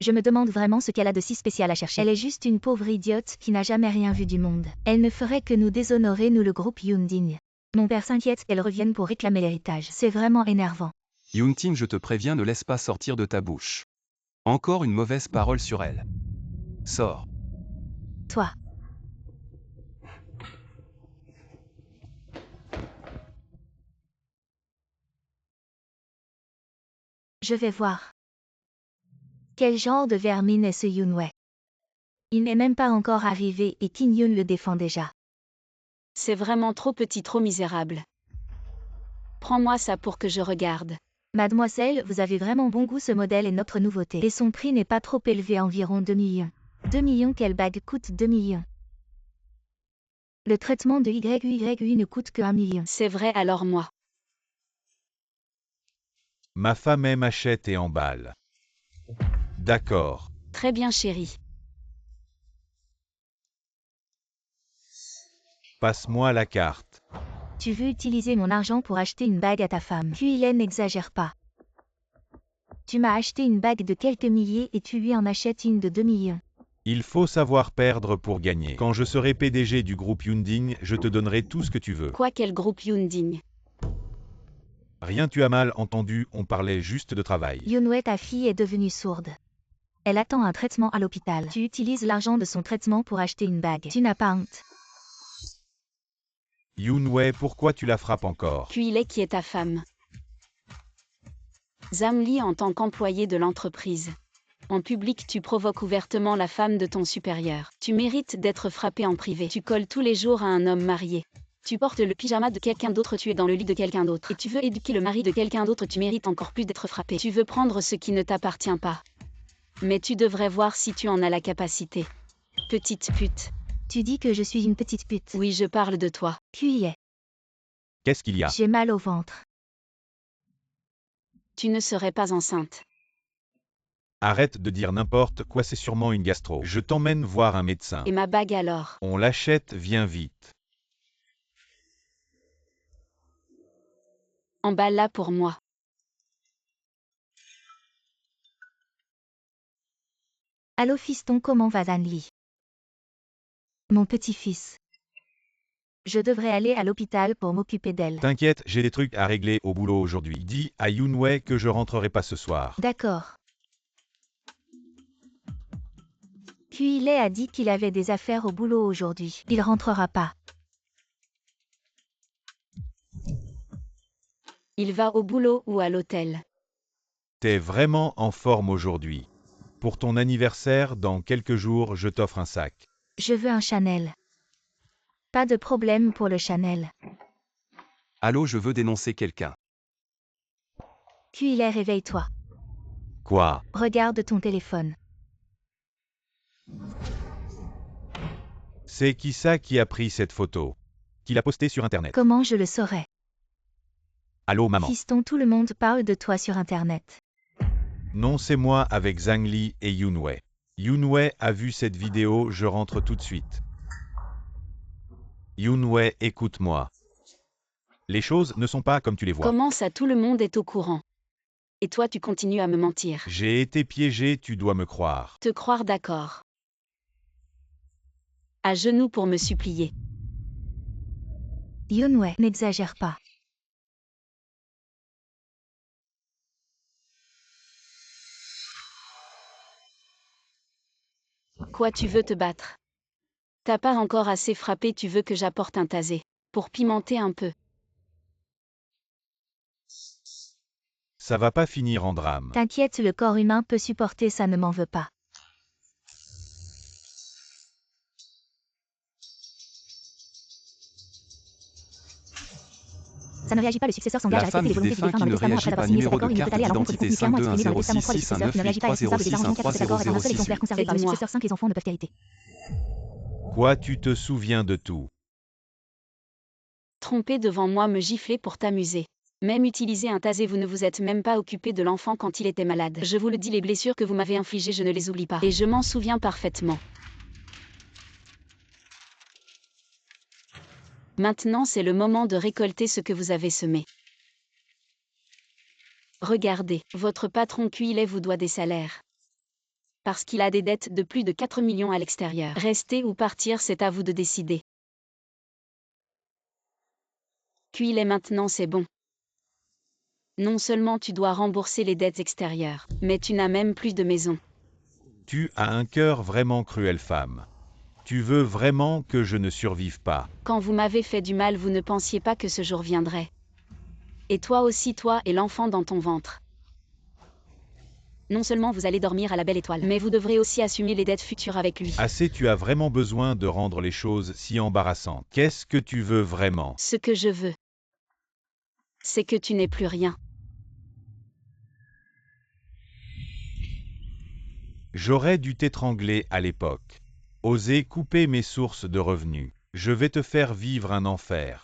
S3: Je me demande vraiment ce qu'elle a de si spécial à chercher. Elle est juste une pauvre idiote qui n'a jamais rien vu du monde. Elle ne ferait que nous déshonorer, nous le groupe Yunding. Mon père s'inquiète qu'elle revienne pour réclamer l'héritage. C'est vraiment énervant.
S4: Yunting, je te préviens, ne laisse pas sortir de ta bouche. Encore une mauvaise parole sur elle. Sors.
S3: Toi. Je vais voir. Quel genre de vermine est ce Yunwei? Il n'est même pas encore arrivé et Kim Yoon le défend déjà.
S1: C'est vraiment trop petit, trop misérable. Prends-moi ça pour que je regarde.
S3: Mademoiselle, vous avez vraiment bon goût, ce modèle est notre nouveauté. Et son prix n'est pas trop élevé, environ 2 millions. 2 millions, quelle bague coûte 2 millions? Le traitement de YYY ne coûte que 1 million.
S1: C'est vrai, alors moi.
S2: Ma femme aime, achète et emballe. D'accord.
S1: Très bien chérie.
S2: Passe-moi la carte.
S3: Tu veux utiliser mon argent pour acheter une bague à ta femme. Puis il n'exagère pas. Tu m'as acheté une bague de quelques milliers et tu lui en achètes une de 2 millions.
S2: Il faut savoir perdre pour gagner. Quand je serai PDG du groupe Yunding, je te donnerai tout ce que tu veux.
S1: Quoi, quel groupe Yunding?
S2: Rien, tu as mal entendu, on parlait juste de travail.
S3: Yunwei, ta fille est devenue sourde. Elle attend un traitement à l'hôpital. Tu utilises l'argent de son traitement pour acheter une bague. Tu n'as pas honte.
S2: Yunwei, pourquoi tu la frappes encore?
S1: Puis il est qui est ta femme? Zhang Li en tant qu'employé de l'entreprise. En public, tu provoques ouvertement la femme de ton supérieur. Tu mérites d'être frappé en privé. Tu colles tous les jours à un homme marié. Tu portes le pyjama de quelqu'un d'autre, tu es dans le lit de quelqu'un d'autre. Et tu veux éduquer le mari de quelqu'un d'autre, tu mérites encore plus d'être frappé. Tu veux prendre ce qui ne t'appartient pas. Mais tu devrais voir si tu en as la capacité. Petite pute.
S3: Tu dis que je suis une petite pute.
S1: Oui, je parle de toi.
S3: Puis
S2: Qu'est-ce qu'il y a?
S3: j'ai mal au ventre.
S1: Tu ne serais pas enceinte.
S2: Arrête de dire n'importe quoi, c'est sûrement une gastro. Je t'emmène voir un médecin.
S1: Et ma bague alors?
S2: On l'achète, viens vite.
S1: Emballe-la pour moi.
S3: Allô fiston, comment va Zhang Li? Mon petit-fils. Je devrais aller à l'hôpital pour m'occuper d'elle.
S2: T'inquiète, j'ai des trucs à régler au boulot aujourd'hui. Dis à Yunwei que je rentrerai pas ce soir.
S3: D'accord. Puis il a dit qu'il avait des affaires au boulot aujourd'hui. Il rentrera pas.
S1: Il va au boulot ou à l'hôtel?
S2: T'es vraiment en forme aujourd'hui. Pour ton anniversaire, dans quelques jours, je t'offre un sac.
S3: Je veux un Chanel. Pas de problème pour le Chanel.
S4: Allô, je veux dénoncer quelqu'un.
S3: Puis réveille-toi.
S2: Quoi?
S3: Regarde ton téléphone.
S2: C'est qui ça qui a pris cette photo? Qui l'a postée sur Internet?
S3: Comment je le saurais?
S2: Allô, maman?
S3: Fiston, tout le monde parle de toi sur Internet.
S2: Non, c'est moi avec Zhang Li et Yunwei. Yunwei a vu cette vidéo, je rentre tout de suite. Yunwei, écoute-moi. Les choses ne sont pas comme tu les vois.
S1: Comment ça, tout le monde est au courant? Et toi, tu continues à me mentir.
S2: J'ai été piégé, tu dois me croire.
S1: Te croire, d'accord. À genoux pour me supplier.
S3: Yunwei, n'exagère pas.
S1: Quoi, tu veux te battre? T'as pas encore assez frappé, tu veux que j'apporte un tasé? pour pimenter un peu.
S2: Ça va pas finir en drame.
S3: T'inquiète, le corps humain peut supporter ça, ne m'en veux pas. Ça ne réagit pas, le successeur s'engage
S4: La
S3: à
S4: femme
S3: respecter les
S4: du
S3: volontés du
S4: défunt
S3: défunt
S4: qui
S3: dans
S4: ne
S3: le testament après avoir signé
S4: réagit pas.
S3: cet
S4: Numéro
S3: accord.
S4: de
S3: Il ne peut
S4: carte
S3: aller à l'encontre du
S4: d'identité
S3: contenu clairement exprimé dans le testament
S4: 52
S3: clairement mentionné dans le testament 3 du
S4: 06
S3: successeur qui ne réagit pas à responsable des arrangements seuls et qui confère conservés par le
S4: 983
S3: successeur 5 les enfants ne peuvent hériter.
S2: Quoi, tu te souviens de tout?
S1: Tromper devant moi, me gifler pour t'amuser. Même utiliser un tasé, vous ne vous êtes même pas occupé de l'enfant quand il était malade. Je vous le dis, les blessures que vous m'avez infligées, je ne les oublie pas. Et je m'en souviens parfaitement. Maintenant, c'est le moment de récolter ce que vous avez semé. Regardez, votre patron QILE vous doit des salaires. Parce qu'il a des dettes de plus de 4 millions à l'extérieur. Rester ou partir, c'est à vous de décider. QILE, maintenant c'est bon. Non seulement tu dois rembourser les dettes extérieures, mais tu n'as même plus de maison.
S2: Tu as un cœur vraiment cruel, femme. Tu veux vraiment que je ne survive pas.
S1: Quand vous m'avez fait du mal, vous ne pensiez pas que ce jour viendrait. Et toi aussi, toi et l'enfant dans ton ventre. Non seulement vous allez dormir à la belle étoile, mais vous devrez aussi assumer les dettes futures avec lui.
S2: Assez, tu as vraiment besoin de rendre les choses si embarrassantes. Qu'est-ce que tu veux vraiment?
S1: Ce que je veux, c'est que tu n'aies plus rien.
S2: J'aurais dû t'étrangler à l'époque. Oser couper mes sources de revenus. Je vais te faire vivre un enfer.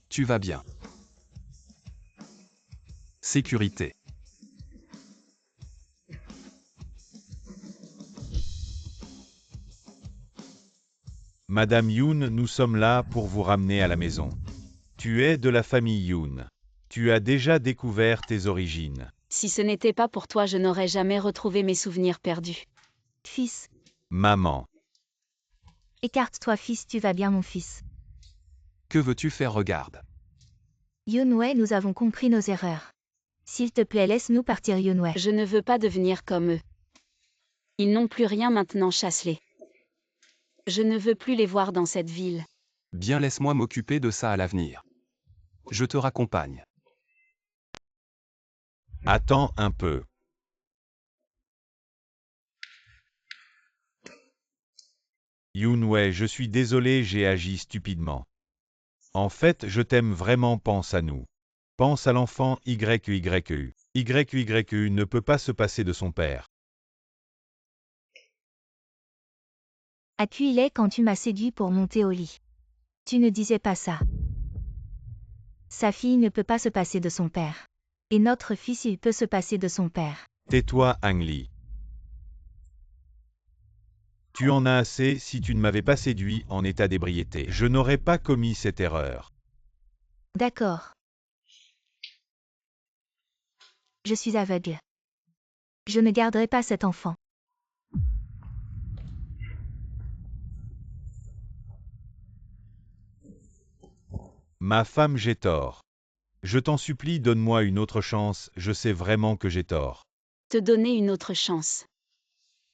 S4: Tu vas bien. Sécurité.
S2: Madame Yoon, nous sommes là pour vous ramener à la maison. Tu es de la famille Yoon. Tu as déjà découvert tes origines.
S1: Si ce n'était pas pour toi, je n'aurais jamais retrouvé mes souvenirs perdus.
S3: Fils,
S2: Maman.
S3: écarte-toi fils, tu vas bien mon fils.
S4: Que veux-tu faire? Regarde.
S3: Yunwei, nous avons compris nos erreurs. S'il te plaît, laisse-nous partir Yunwei.
S1: Je ne veux pas devenir comme eux. Ils n'ont plus rien maintenant, chasse-les. Je ne veux plus les voir dans cette ville.
S4: Bien, laisse-moi m'occuper de ça à l'avenir. Je te raccompagne.
S2: Attends un peu. Yoonwei, je suis désolé, j'ai agi stupidement. En fait, je t'aime vraiment, pense à nous. Pense à l'enfant YYU. YYU ne peut pas se passer de son père.
S3: À QILE quand tu m'as séduit pour monter au lit. Tu ne disais pas ça. Sa fille ne peut pas se passer de son père. Et notre fils, il peut se passer de son père.
S2: Tais-toi, Ang Lee. Tu en as assez, si tu ne m'avais pas séduit en état d'ébriété, je n'aurais pas commis cette erreur.
S3: D'accord. Je suis aveugle. Je ne garderai pas cet enfant.
S2: Ma femme, j'ai tort. Je t'en supplie, donne-moi une autre chance, je sais vraiment que j'ai tort.
S1: Te donner une autre chance.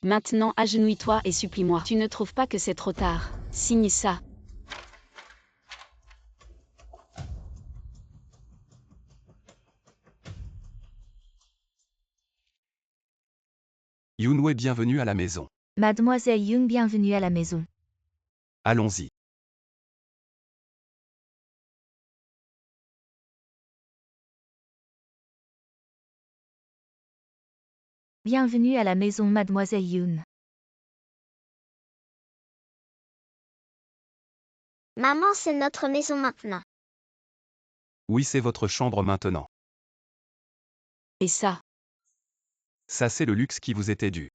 S1: Maintenant, agenouille-toi et supplie-moi. Tu ne trouves pas que c'est trop tard? Signe ça.
S4: Yunwei, bienvenue à la maison.
S3: Mademoiselle Yoon, bienvenue à la maison.
S4: Allons-y.
S3: Bienvenue à la maison, Mademoiselle Yoon.
S5: Maman, c'est notre maison maintenant.
S4: Oui, c'est votre chambre maintenant.
S1: Et ça,
S4: Ça, c'est le luxe qui vous était dû.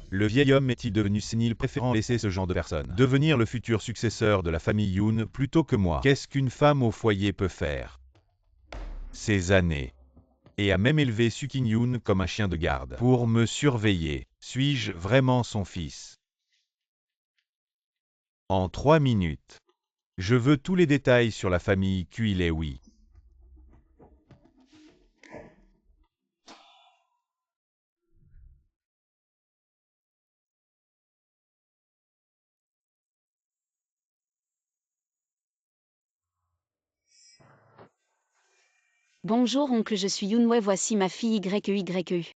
S2: Le vieil homme est-il devenu sénile, préférant laisser ce genre de personne devenir le futur successeur de la famille Yoon plutôt que moi? Qu'est-ce qu'une femme au foyer peut faire? Ces années. Et a même élevé Sukin Yoon comme un chien de garde pour me surveiller. Suis-je vraiment son fils? En 3 minutes. Je veux tous les détails sur la famille Kuilewi.
S1: Bonjour oncle, je suis Yunwei, voici ma fille YEYEU.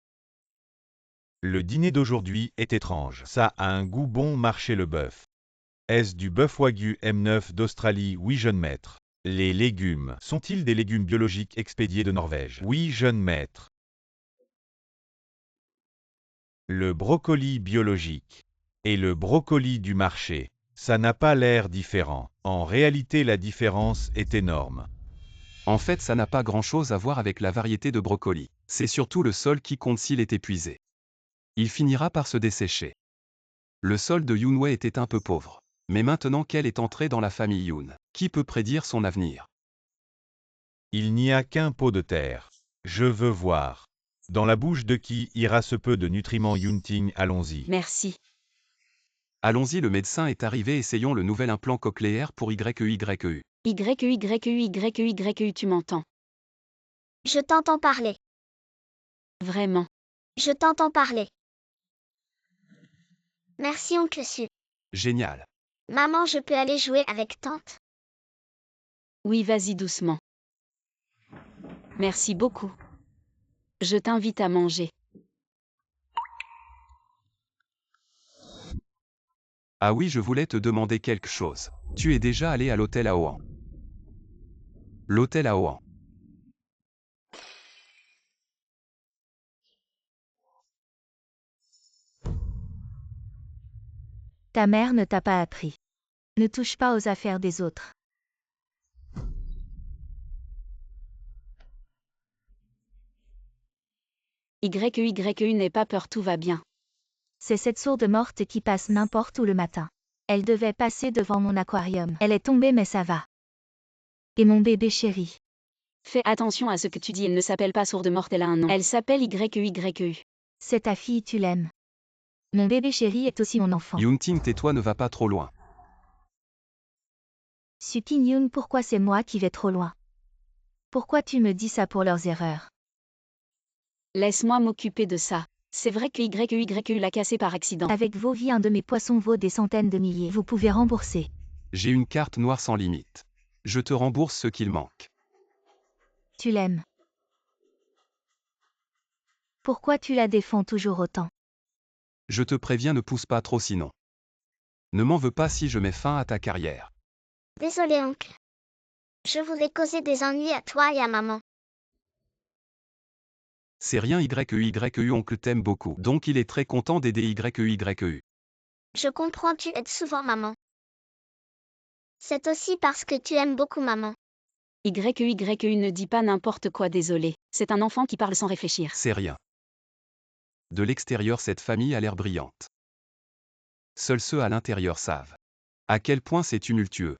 S2: Le dîner d'aujourd'hui est étrange. Ça a un goût bon, marché le bœuf. Est-ce du bœuf Wagyu M9 d'Australie? Oui, jeune maître. Les légumes sont-ils des légumes biologiques expédiés de Norvège? Oui, jeune maître. Le brocoli biologique et le brocoli du marché, ça n'a pas l'air différent. En réalité, la différence est énorme.
S4: En fait, ça n'a pas grand-chose à voir avec la variété de brocoli. C'est surtout le sol qui compte s'il est épuisé. Il finira par se dessécher. Le sol de Yunwei était un peu pauvre. Mais maintenant qu'elle est entrée dans la famille Yoon, qui peut prédire son avenir?
S2: Il n'y a qu'un pot de terre. Je veux voir. Dans la bouche de qui ira ce peu de nutriments Yunting? Allons-y.
S1: Merci.
S4: Allons-y, le médecin est arrivé, essayons le nouvel implant cochléaire pour YEYEU.
S1: YEYEU, tu m'entends?
S5: Je t'entends parler.
S1: Vraiment.
S5: Je t'entends parler. Merci oncle Su.
S4: Génial.
S5: Maman, je peux aller jouer avec tante?
S1: Oui, vas-y doucement. Merci beaucoup. Je t'invite à manger.
S4: Ah oui, je voulais te demander quelque chose. Tu es déjà allé à l'hôtel Aoan? L'hôtel Aoan.
S3: Ta mère ne t'a pas appris. Ne touche pas aux affaires des autres.
S1: YEYEU, n'aie pas peur, tout va bien.
S3: C'est cette sourde morte qui passe n'importe où le matin. Elle devait passer devant mon aquarium. Elle est tombée, mais ça va. Et mon bébé chéri.
S1: Fais attention à ce que tu dis, elle ne s'appelle pas sourde morte, elle a un nom. Elle s'appelle YEYEU.
S3: C'est ta fille, tu l'aimes. Mon bébé chéri est aussi mon enfant.
S4: Yunting, tais-toi, ne va pas trop loin.
S3: Sukin Yoon, pourquoi c'est moi qui vais trop loin? Pourquoi tu me dis ça pour leurs erreurs?
S1: Laisse-moi m'occuper de ça. C'est vrai que YEYEU l'a cassé par accident.
S3: Avec vos vies, un de mes poissons vaut des centaines de milliers. Vous pouvez rembourser.
S4: J'ai une carte noire sans limite. Je te rembourse ce qu'il manque.
S3: Tu l'aimes. Pourquoi tu la défends toujours autant?
S4: Je te préviens, ne pousse pas trop sinon. Ne m'en veux pas si je mets fin à ta carrière.
S5: Désolé oncle. Je voulais causer des ennuis à toi et à maman.
S4: C'est rien, YEYEU, oncle t'aime beaucoup. Donc il est très content d'aider YEYEU.
S5: Je comprends, tu aides souvent maman. C'est aussi parce que tu aimes beaucoup maman.
S1: YEYEU, ne dis pas n'importe quoi, désolé. C'est un enfant qui parle sans réfléchir.
S4: C'est rien. De l'extérieur, cette famille a l'air brillante. Seuls ceux à l'intérieur savent à quel point c'est tumultueux.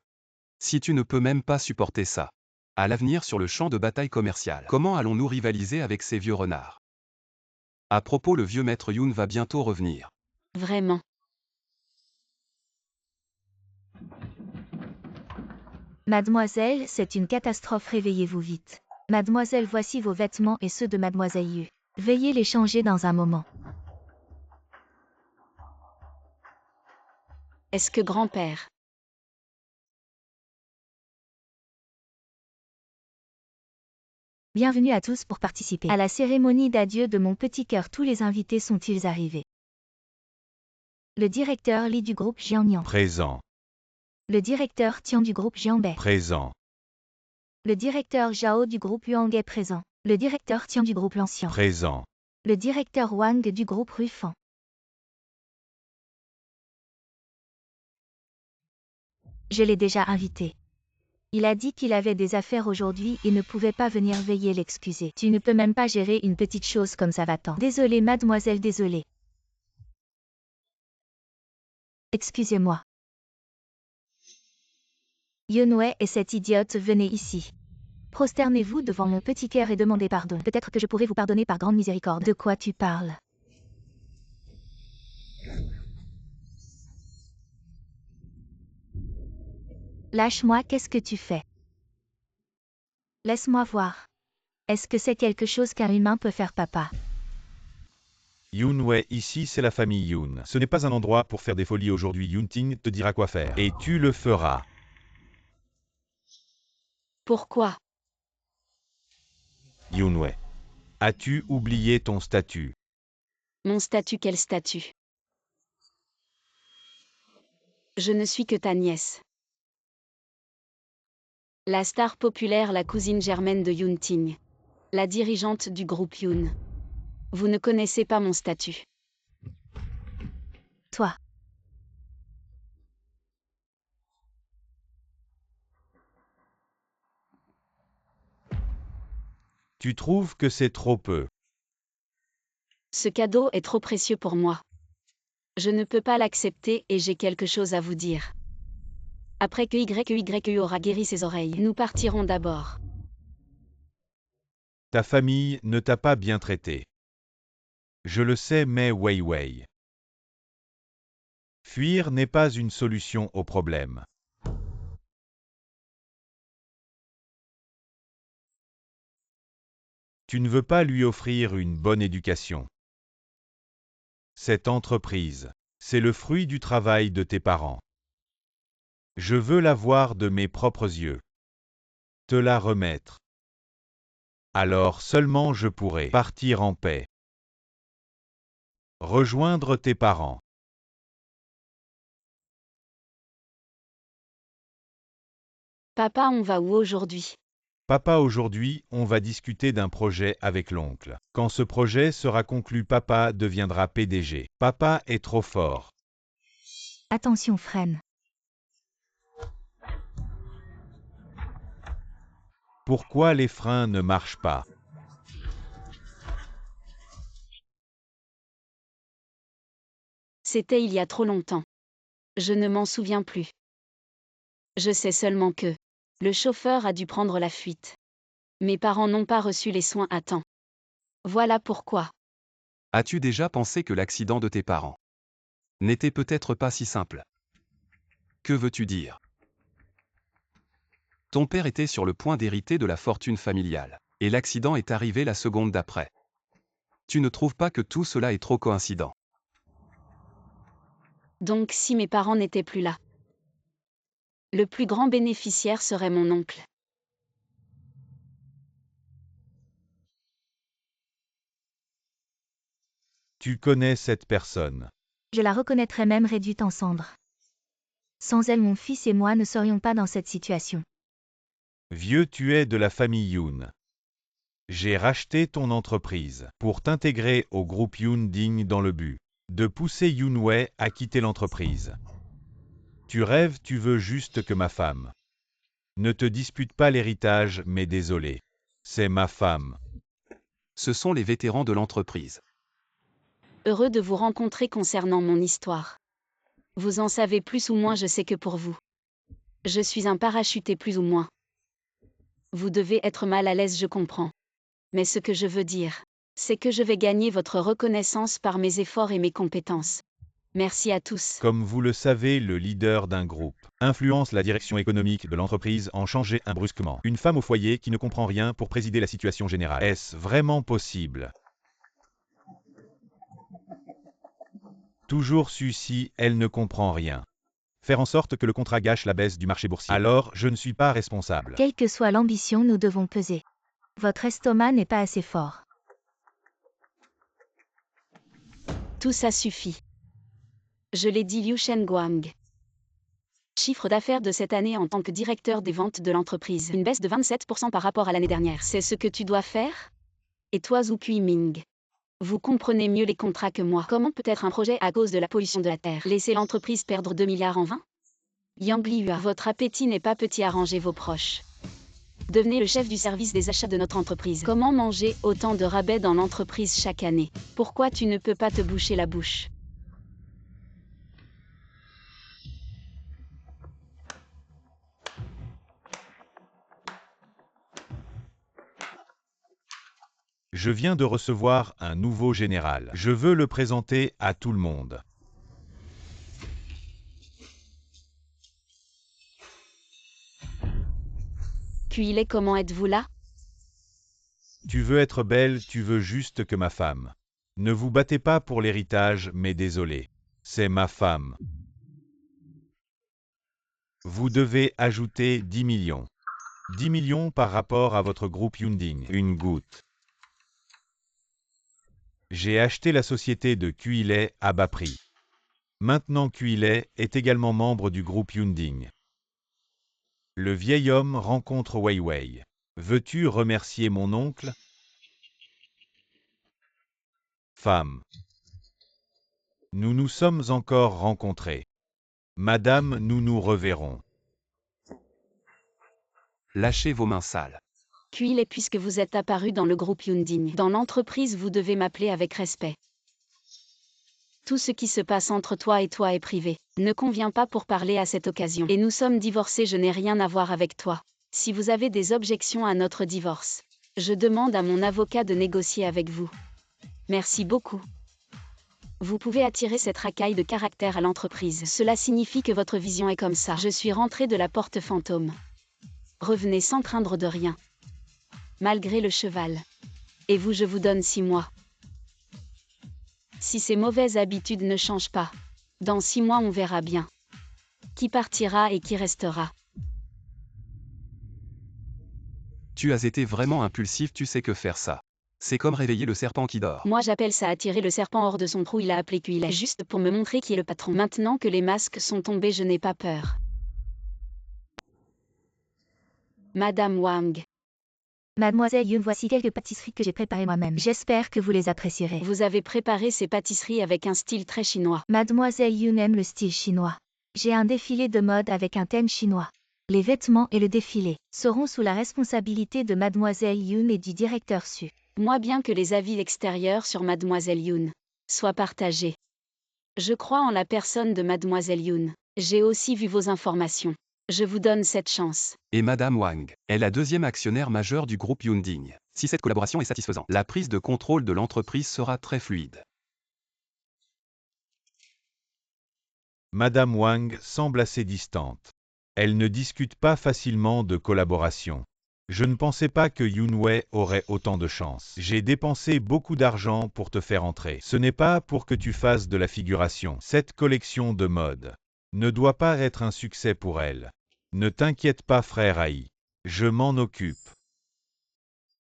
S4: Si tu ne peux même pas supporter ça. À l'avenir sur le champ de bataille commercial, comment allons-nous rivaliser avec ces vieux renards? À propos, le vieux maître Yoon va bientôt revenir.
S1: Vraiment.
S3: Mademoiselle, c'est une catastrophe, réveillez-vous vite. Mademoiselle, voici vos vêtements et ceux de Mademoiselle Yu. Veuillez les changer dans un moment.
S1: Est-ce que grand-père?
S3: Bienvenue à tous pour participer à la cérémonie d'adieu de mon petit cœur. Tous les invités sont-ils arrivés? Le directeur Lee du groupe Jiangnian.
S2: Présent.
S3: Le directeur Tian du groupe Jiangbei.
S2: Présent.
S3: Le directeur Zhao du groupe Huang est présent. Le directeur Tian du groupe Lancian.
S2: Présent.
S3: Le directeur Wang du groupe Rufan. Je l'ai déjà invité. Il a dit qu'il avait des affaires aujourd'hui et ne pouvait pas venir, veuillez l'excuser. Tu ne peux même pas gérer une petite chose comme ça, va-t'en. Désolée mademoiselle, désolée. Excusez-moi. Yunwei et cette idiote, venez ici. Prosternez-vous devant mon petit cœur et demandez pardon. Peut-être que je pourrai vous pardonner par grande miséricorde. De quoi tu parles? Lâche-moi, qu'est-ce que tu fais? Laisse-moi voir. Est-ce que c'est quelque chose qu'un humain peut faire, papa?
S2: Yunwei, ici c'est la famille Yoon. Ce n'est pas un endroit pour faire des folies aujourd'hui. Yunting te dira quoi faire. Et tu le feras.
S1: Pourquoi?
S2: Yunwei. As-tu oublié ton statut?
S1: Mon statut, quel statut? Je ne suis que ta nièce. La star populaire, la cousine germaine de Yoon Ting. La dirigeante du groupe Yoon. Vous ne connaissez pas mon statut.
S3: Toi.
S2: Tu trouves que c'est trop peu?
S1: Ce cadeau est trop précieux pour moi. Je ne peux pas l'accepter et j'ai quelque chose à vous dire. Après que YU aura guéri ses oreilles, nous partirons d'abord.
S2: Ta famille ne t'a pas bien traité. Je le sais, mais Wei Wei. Fuir n'est pas une solution au problème. Tu ne veux pas lui offrir une bonne éducation. Cette entreprise, c'est le fruit du travail de tes parents. Je veux la voir de mes propres yeux. Te la remettre. Alors seulement je pourrai partir en paix. Rejoindre tes parents.
S1: Papa, on va où aujourd'hui?
S2: Papa, aujourd'hui, on va discuter d'un projet avec l'oncle. Quand ce projet sera conclu, papa deviendra PDG. Papa est trop fort.
S3: Attention, freine.
S2: Pourquoi les freins ne marchent pas?
S1: C'était il y a trop longtemps. Je ne m'en souviens plus. Je sais seulement que le chauffeur a dû prendre la fuite. Mes parents n'ont pas reçu les soins à temps. Voilà pourquoi.
S4: As-tu déjà pensé que l'accident de tes parents n'était peut-être pas si simple? Que veux-tu dire? Ton père était sur le point d'hériter de la fortune familiale, et l'accident est arrivé la seconde d'après. Tu ne trouves pas que tout cela est trop coïncident?
S1: Donc si mes parents n'étaient plus là, le plus grand bénéficiaire serait mon oncle.
S2: Tu connais cette personne.
S3: Je la reconnaîtrais même réduite en cendres. Sans elle, mon fils et moi ne serions pas dans cette situation.
S2: Vieux, tu es de la famille Yoon. J'ai racheté ton entreprise pour t'intégrer au groupe Yoon Ding dans le but de pousser Yunwei à quitter l'entreprise. Tu rêves, tu veux juste que ma femme. Ne te dispute pas l'héritage, mais désolé. C'est ma femme.
S4: Ce sont les vétérans de l'entreprise.
S1: Heureux de vous rencontrer concernant mon histoire. Vous en savez plus ou moins, je sais que pour vous. Je suis un parachuté plus ou moins. Vous devez être mal à l'aise, je comprends. Mais ce que je veux dire, c'est que je vais gagner votre reconnaissance par mes efforts et mes compétences. Merci à tous.
S2: Comme vous le savez, le leader d'un groupe influence la direction économique de l'entreprise en changer un brusquement. Une femme au foyer qui ne comprend rien pour présider la situation générale. Est-ce vraiment possible? Toujours su si elle ne comprend rien. Faire en sorte que le contrat gâche la baisse du marché boursier. Alors, je ne suis pas responsable.
S3: Quelle que soit l'ambition, nous devons peser. Votre estomac n'est pas assez fort.
S1: Tout ça suffit. Je l'ai dit, Liu Shenguang. Chiffre d'affaires de cette année en tant que directeur des ventes de l'entreprise. Une baisse de 27% par rapport à l'année dernière. C'est ce que tu dois faire? Et toi, Zhu Kuiming? Vous comprenez mieux les contrats que moi. Comment peut être un projet à cause de la pollution de la Terre? Laisser l'entreprise perdre 2 milliards en vain? Yang Liua, votre appétit n'est pas petit, arrangez vos proches. Devenez le chef du service des achats de notre entreprise. Comment manger autant de rabais dans l'entreprise chaque année? Pourquoi tu ne peux pas te boucher la bouche?
S2: Je viens de recevoir un nouveau général. Je veux le présenter à tout le monde.
S1: Kuile, comment êtes-vous là?
S2: Tu veux être belle, tu veux juste que ma femme. Ne vous battez pas pour l'héritage, mais désolé. C'est ma femme. Vous devez ajouter 10 millions. 10 millions par rapport à votre groupe Yunding. Une goutte. J'ai acheté la société de Kuile à bas prix. Maintenant Kuile est également membre du groupe Yunding. Le vieil homme rencontre Weiwei. Veux-tu remercier mon oncle? Femme. Nous nous sommes encore rencontrés. Madame, nous nous reverrons.
S4: Lâchez vos mains sales.
S1: Kuile, puisque vous êtes apparu dans le groupe Yunding, dans l'entreprise, vous devez m'appeler avec respect. Tout ce qui se passe entre toi et toi est privé. Ne convient pas pour parler à cette occasion. Et nous sommes divorcés, je n'ai rien à voir avec toi. Si vous avez des objections à notre divorce, je demande à mon avocat de négocier avec vous. Merci beaucoup. Vous pouvez attirer cette racaille de caractère à l'entreprise. Cela signifie que votre vision est comme ça. Je suis rentré de la porte fantôme. Revenez sans craindre de rien. Malgré le cheval. Et vous, je vous donne 6 mois. Si ces mauvaises habitudes ne changent pas, dans 6 mois on verra bien. Qui partira et qui restera.
S4: Tu as été vraiment impulsif, tu sais que faire ça. C'est comme réveiller le serpent qui dort.
S1: Moi j'appelle ça attirer le serpent hors de son trou, il a appelé Kuile juste pour me montrer qui est le patron. Maintenant que les masques sont tombés, je n'ai pas peur. Madame Wang,
S3: Mademoiselle Yun, voici quelques pâtisseries que j'ai préparées moi-même. J'espère que vous les apprécierez.
S1: vous avez préparé ces pâtisseries avec un style très chinois.
S3: Mademoiselle Yun aime le style chinois. J'ai un défilé de mode avec un thème chinois. Les vêtements et le défilé seront sous la responsabilité de Mademoiselle Yun et du directeur Su.
S1: Moi, bien que les avis extérieurs sur Mademoiselle Yoon soient partagés, je crois en la personne de Mademoiselle Yoon. J'ai aussi vu vos informations. Je vous donne cette chance.
S4: Et Madame Wang est la deuxième actionnaire majeure du groupe Yunding. Si cette collaboration est satisfaisante, la prise de contrôle de l'entreprise sera très fluide.
S2: Madame Wang semble assez distante. Elle ne discute pas facilement de collaboration. Je ne pensais pas que Yunwei aurait autant de chance. J'ai dépensé beaucoup d'argent pour te faire entrer. Ce n'est pas pour que tu fasses de la figuration. Cette collection de mode ne doit pas être un succès pour elle. Ne t'inquiète pas, frère Aïe. Je m'en occupe.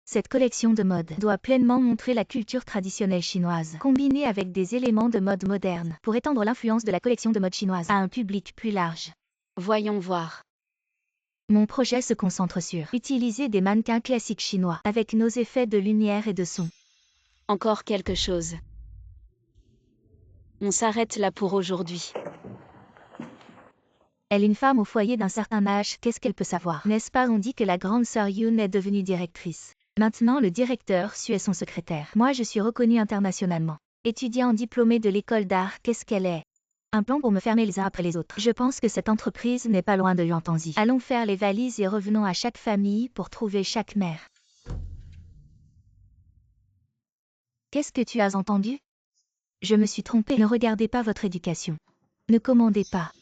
S3: Cette collection de mode doit pleinement montrer la culture traditionnelle chinoise, combinée avec des éléments de mode moderne, pour étendre l'influence de la collection de mode chinoise à un public plus large.
S1: Voyons voir.
S3: Mon projet se concentre sur utiliser des mannequins classiques chinois, avec nos effets de lumière et de son.
S1: Encore quelque chose. On s'arrête là pour aujourd'hui.
S3: Elle est une femme au foyer d'un certain âge, qu'est-ce qu'elle peut savoir? N'est-ce pas, on dit que la grande sœur Yoon est devenue directrice. Maintenant le directeur Su est son secrétaire. Moi je suis reconnue internationalement. Étudiant diplômé de l'école d'art, qu'est-ce qu'elle est? Un plan pour me fermer les uns après les autres. Je pense que cette entreprise n'est pas loin de Yuantanzi. Allons faire les valises et revenons à chaque famille pour trouver chaque mère. Qu'est-ce que tu as entendu? Je me suis trompée. Ne regardez pas votre éducation. Ne commandez pas.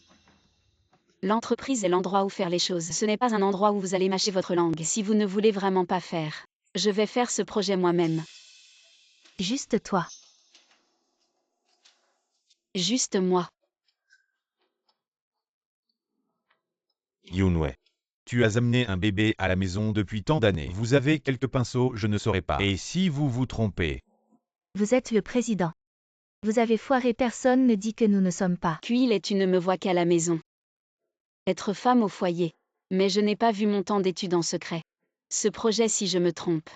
S1: L'entreprise est l'endroit où faire les choses. Ce n'est pas un endroit où vous allez mâcher votre langue. Si vous ne voulez vraiment pas faire, je vais faire ce projet moi-même.
S3: Juste toi.
S1: Juste moi.
S2: Yunwei. Tu as amené un bébé à la maison depuis tant d'années. Vous avez quelques pinceaux, je ne saurais pas. Et si vous vous trompez?
S3: Vous êtes le président. Vous avez foiré, personne ne dit que nous ne sommes pas.
S1: Kuile et tu ne me vois qu'à la maison. Être femme au foyer. Mais je n'ai pas vu mon temps d'études en secret. Ce projet, si je me trompe.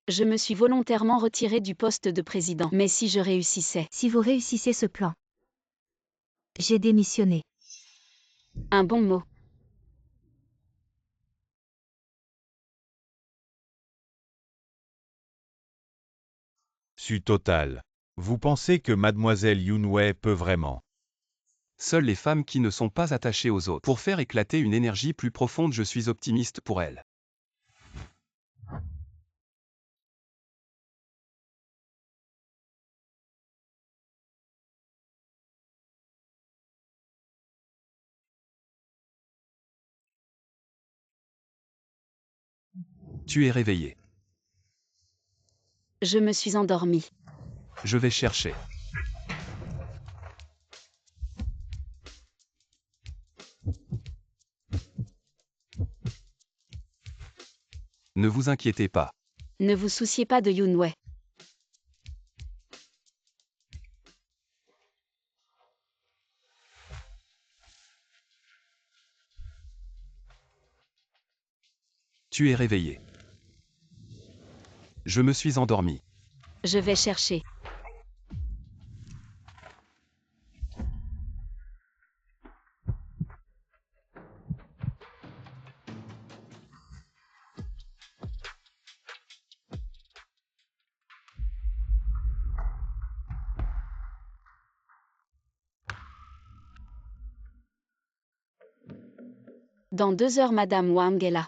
S1: Je me suis volontairement retirée du poste de président. Mais si je réussissais.
S3: Si vous réussissez ce plan. J'ai démissionné.
S1: Un bon mot.
S2: Su total. Vous pensez que Mademoiselle Yunwei peut vraiment?
S4: Seules les femmes qui ne sont pas attachées aux autres. Pour faire éclater une énergie plus profonde, je suis optimiste pour elles. Tu es réveillé.
S1: Je me suis endormie.
S4: Je vais chercher. Ne vous inquiétez pas.
S1: Ne vous souciez pas de Yunwei.
S4: Tu es réveillé. Je me suis endormi.
S1: Je vais chercher. Dans 2 heures, Madame Wang est là.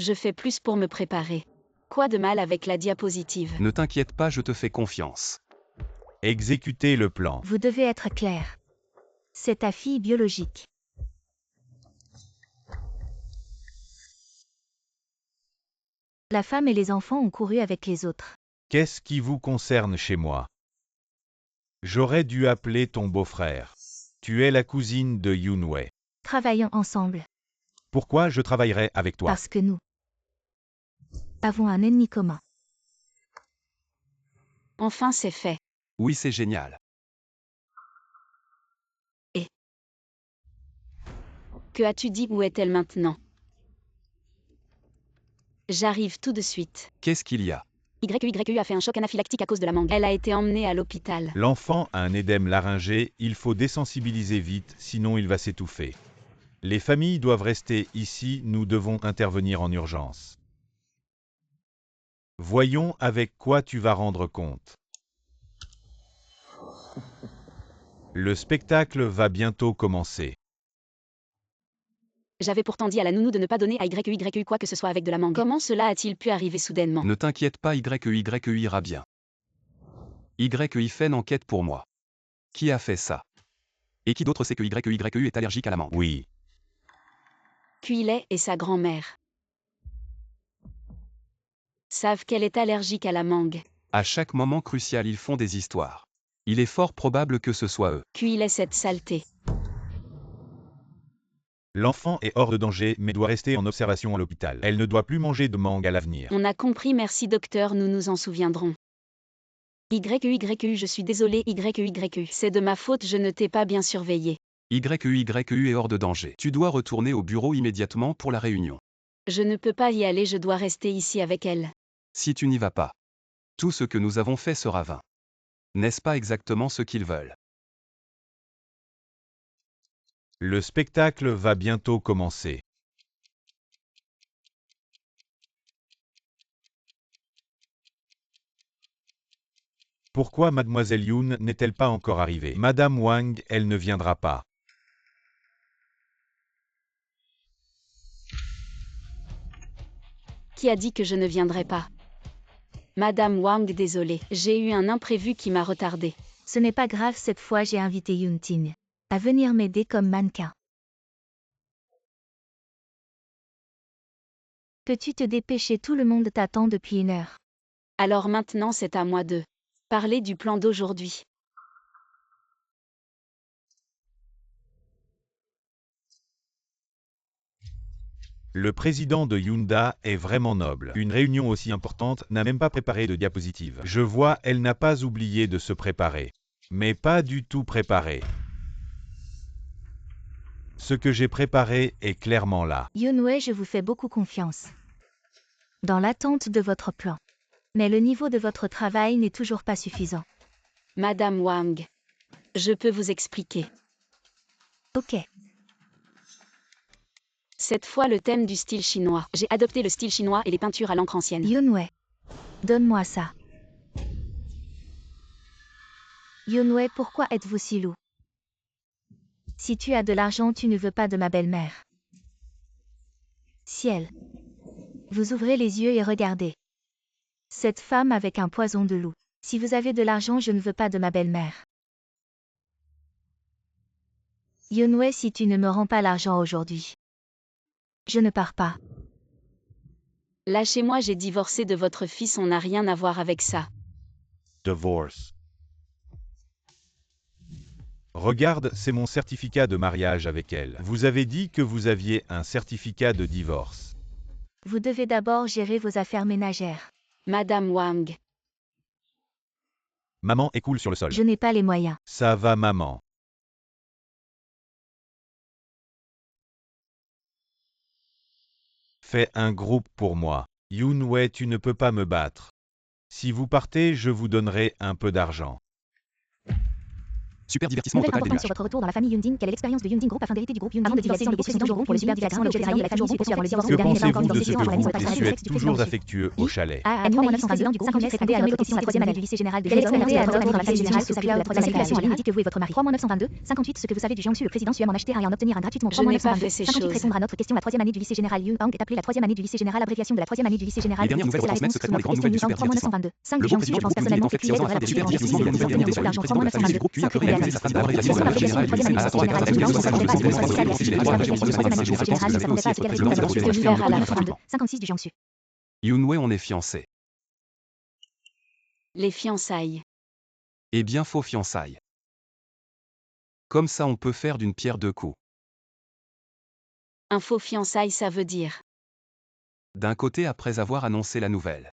S1: Je fais plus pour me préparer. Quoi de mal avec la diapositive?
S4: Ne t'inquiète pas, je te fais confiance.
S2: Exécutez le plan.
S3: Vous devez être clair. C'est ta fille biologique. La femme et les enfants ont couru avec les autres.
S2: Qu'est-ce qui vous concerne chez moi? J'aurais dû appeler ton beau-frère. Tu es la cousine de Yunwei.
S3: Travaillons ensemble,
S2: Pourquoi je travaillerais avec toi?
S3: parce que nous avons un ennemi commun.
S1: Enfin, c'est fait.
S4: Oui, c'est génial.
S1: Que as-tu dit? Où est-elle maintenant? J'arrive tout de suite.
S4: Qu'est-ce qu'il y a?
S1: YU a fait un choc anaphylactique à cause de la mangue. Elle a été emmenée à l'hôpital.
S2: L'enfant a un édème laryngé, il faut désensibiliser vite, sinon il va s'étouffer. Les familles doivent rester ici, nous devons intervenir en urgence. Voyons avec quoi tu vas rendre compte. Le spectacle va bientôt commencer.
S1: J'avais pourtant dit à la nounou de ne pas donner à YU quoi que ce soit avec de la mangue. Comment cela a-t-il pu arriver soudainement?
S4: Ne t'inquiète pas, YU ira bien. YI fait une enquête pour moi. Qui a fait ça? Et qui d'autre sait que YU est allergique à la mangue?
S2: Oui.
S1: Kuilei et sa grand-mère savent qu'elle est allergique à la mangue.
S4: À chaque moment crucial, ils font des histoires. Il est fort probable que ce soit eux.
S1: Kuilei cette saleté.
S2: L'enfant est hors de danger mais doit rester en observation à l'hôpital. Elle ne doit plus manger de mangue à l'avenir.
S1: On a compris, merci docteur, nous nous en souviendrons. YU, je suis désolé YU, c'est de ma faute, je ne t'ai pas bien surveillé.
S4: YU est hors de danger. Tu dois retourner au bureau immédiatement pour la réunion.
S1: Je ne peux pas y aller, je dois rester ici avec elle.
S4: Si tu n'y vas pas, tout ce que nous avons fait sera vain. N'est-ce pas exactement ce qu'ils veulent?
S2: Le spectacle va bientôt commencer. Pourquoi Mademoiselle Yoon n'est-elle pas encore arrivée? Madame Wang, elle ne viendra pas.
S1: Qui a dit que je ne viendrai pas? Madame Wang, désolée, j'ai eu un imprévu qui m'a retardé.
S3: Ce n'est pas grave, cette fois j'ai invité Yunting à venir m'aider comme mannequin. Peux-tu te dépêcher? Tout le monde t'attend depuis 1 heure.
S1: Alors maintenant c'est à moi de parler du plan d'aujourd'hui.
S2: Le président de Hyundai est vraiment noble. Une réunion aussi importante n'a même pas préparé de diapositive. Je vois, elle n'a pas oublié de se préparer. Mais pas du tout préparé. Ce que j'ai préparé est clairement là.
S3: Yunwei, je vous fais beaucoup confiance dans l'attente de votre plan. Mais le niveau de votre travail n'est toujours pas suffisant.
S1: Madame Wang, je peux vous expliquer.
S3: Ok.
S1: Cette fois le thème du style chinois. J'ai adopté le style chinois et les peintures à l'encre ancienne.
S3: Yunwei, donne-moi ça. Yunwei, pourquoi êtes-vous si lourd? Si tu as de l'argent, tu ne veux pas de ma belle-mère. Ciel. Vous ouvrez les yeux et regardez. Cette femme avec un poison de loup. Si vous avez de l'argent, je ne veux pas de ma belle-mère. Yunwei, si tu ne me rends pas l'argent aujourd'hui, je ne pars pas.
S1: Lâchez-moi, j'ai divorcé de votre fils, on n'a rien à voir avec ça.
S2: Divorce. Regarde, c'est mon certificat de mariage avec elle. Vous avez dit que vous aviez un certificat de divorce.
S3: Vous devez d'abord gérer vos affaires ménagères.
S1: Madame Wang.
S2: Maman écoule sur le sol.
S3: Je n'ai pas les moyens.
S2: Ça va, maman. Fais un groupe pour moi. Yunwei, tu ne peux pas me battre. Si vous partez, je vous donnerai un peu d'argent.
S4: Super divertissement au
S3: Nouvelle
S4: total des
S3: importante sur
S4: nuages.
S3: votre retour dans la famille Yunding. Quelle est l'expérience de Yunding Group afin d'hériter du groupe Yunding? Avant de divorcer, les dossiers sont dangereux pour le super divertissement, le divorce et la famille poursuit avant le divorce.
S2: Que pensez-vous de ce que vous êtes toujours affectueux au chalet?
S3: À 1922, du groupe Yunding répondait à notre question à la troisième année du lycée général de Jiangsu. Quelle expérience de votre retour dans la famille générale que vous avez eu la circulation en ligne indique que vous et votre mari. 3-922, 58, ce que vous savez du Jiangsu, le président Suem en acheter un et en obtenir un gratuitement.
S1: Je n'ai pas fait ces
S3: 58,
S1: choses.
S3: répondre à notre question. La troisième année du lycée général Yunpang est appelée la troisième année du lycée général, abréviation de la troisième année du lycée général.
S4: Les dernières nouvelles retransmettent secrètement les grandes nouvelles du super divertissement.
S3: 3-922, 5
S4: Le
S3: du
S4: bon
S3: Jiangsu,
S4: président
S3: je pense
S4: du groupe Yunding
S3: personnellement
S4: en fait
S3: qu'il
S4: fiançailles
S3: devrait
S4: afin
S3: la
S4: d'hériter
S3: poursuivre
S4: du
S3: en
S4: divertissement de
S3: justice.
S4: la nouvelle
S3: Beaucoup
S4: famille
S3: d'argent.
S4: du groupe, puis après réaliser sa stratégie de réalisation de la générale du lycée à la troisième année du lycée général.
S3: 56 du Jiangsu.
S4: Yunwei, on est fiancés.
S1: Les fiançailles.
S4: Eh bien, faux fiançailles. Comme ça, on peut faire d'une pierre deux coups.
S1: Un faux fiançailles, ça veut dire.
S4: D'un côté, après avoir annoncé la nouvelle.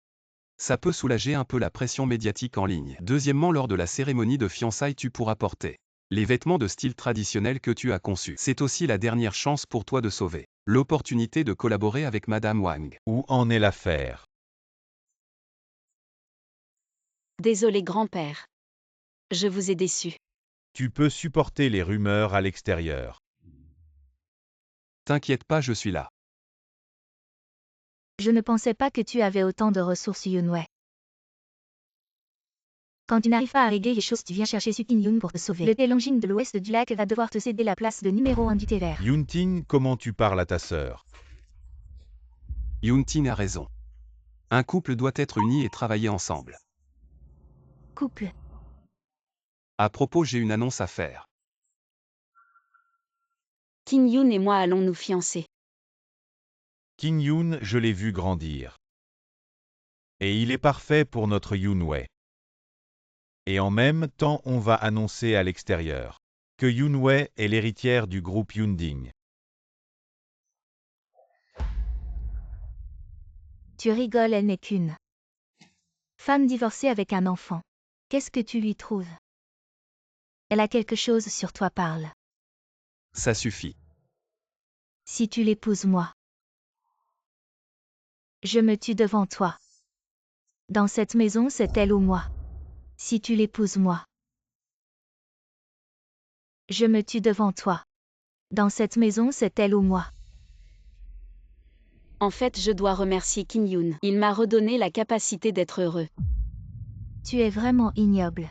S4: Ça peut soulager un peu la pression médiatique en ligne. Deuxièmement, lors de la cérémonie de fiançailles, tu pourras porter les vêtements de style traditionnel que tu as conçus. C'est aussi la dernière chance pour toi de sauver l'opportunité de collaborer avec Madame Wang.
S2: Où en est l'affaire?
S1: Désolé grand-père. Je vous ai déçu.
S2: Tu peux supporter les rumeurs à l'extérieur.
S4: T'inquiète pas, je suis là.
S3: Je ne pensais pas que tu avais autant de ressources, Yunwei. Quand tu n'arrives pas à régler les choses, tu viens chercher Sukin Yun pour te sauver. Le Telongin de l'ouest du lac va devoir te céder la place de numéro 1 du thé vert.
S2: Yunting, comment tu parles à ta sœur?
S4: Yunting a raison. Un couple doit être uni et travailler ensemble.
S3: Couple.
S4: À propos, j'ai une annonce à faire.
S1: Qin Yun et moi allons nous fiancer.
S2: Qin Yun, je l'ai vu grandir. Et il est parfait pour notre Yunwei. Et en même temps, on va annoncer à l'extérieur que Yunwei est l'héritière du groupe Yunding.
S3: Tu rigoles, elle n'est qu'une femme divorcée avec un enfant. Qu'est-ce que tu lui trouves? Elle a quelque chose sur toi, parle.
S4: Ça suffit.
S3: Si tu l'épouses, moi, je me tue devant toi. Dans cette maison, c'est elle ou moi. Si tu l'épouses, moi, je me tue devant toi. Dans cette maison, c'est elle ou moi.
S1: En fait, je dois remercier Qin Yun. Il m'a redonné la capacité d'être heureux.
S3: Tu es vraiment ignoble.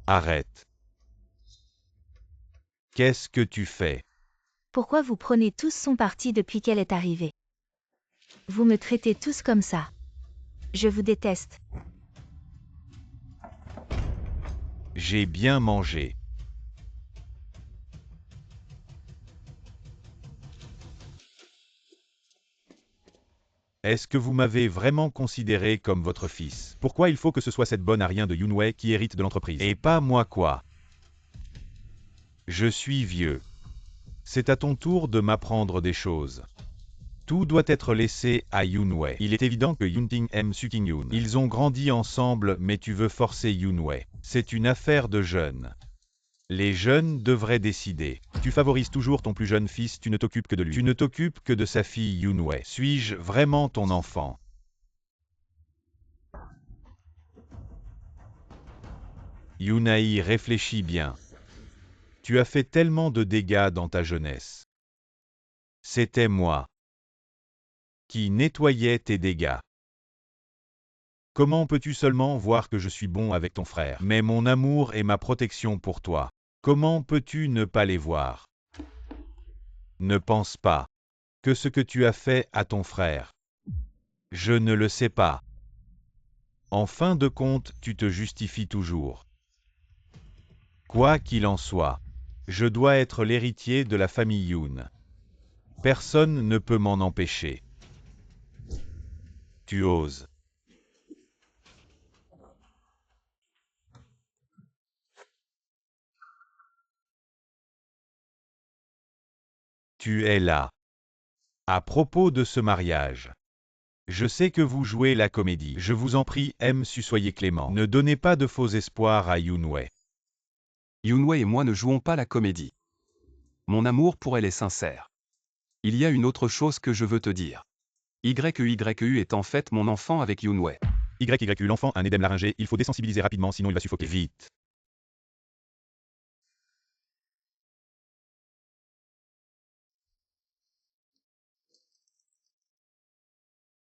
S2: Arrête. Qu'est-ce que tu fais?
S3: Pourquoi vous prenez tous son parti depuis qu'elle est arrivée? Vous me traitez tous comme ça. Je vous déteste.
S2: J'ai bien mangé. Est-ce que vous m'avez vraiment considéré comme votre fils? Pourquoi il faut que ce soit cette bonne à rien de Yunwei qui hérite de l'entreprise? Et pas moi quoi? Je suis vieux. C'est à ton tour de m'apprendre des choses. Tout doit être laissé à Yunwei. Il est évident que Yunting aime Suking Yun. Ils ont grandi ensemble, mais tu veux forcer Yunwei. C'est une affaire de jeunes. Les jeunes devraient décider. Tu favorises toujours ton plus jeune fils, tu ne t'occupes que de lui. Tu ne t'occupes que de sa fille Yunwei. Suis-je vraiment ton enfant? Yunai, réfléchis bien. Tu as fait tellement de dégâts dans ta jeunesse. C'était moi qui nettoyais tes dégâts. Comment peux-tu seulement voir que je suis bon avec ton frère? Mais mon amour et ma protection pour toi. Comment peux-tu ne pas les voir? Ne pense pas que ce que tu as fait à ton frère. Je ne le sais pas. En fin de compte, tu te justifies toujours. Quoi qu'il en soit, Je dois être l'héritier de la famille Yoon. Personne ne peut m'en empêcher. Tu oses. Tu es là. À propos de ce mariage. Je sais que vous jouez la comédie. Je vous en prie, soyez clément. Ne donnez pas de faux espoirs à Yoonwei.
S4: Yoonwei et moi ne jouons pas la comédie. Mon amour pour elle est sincère. Il y a une autre chose que je veux te dire. YEYU est en fait mon enfant avec Yoonwei.
S2: YYU, l'enfant, un édème laryngé, il faut désensibiliser rapidement sinon il va suffoquer. Vite.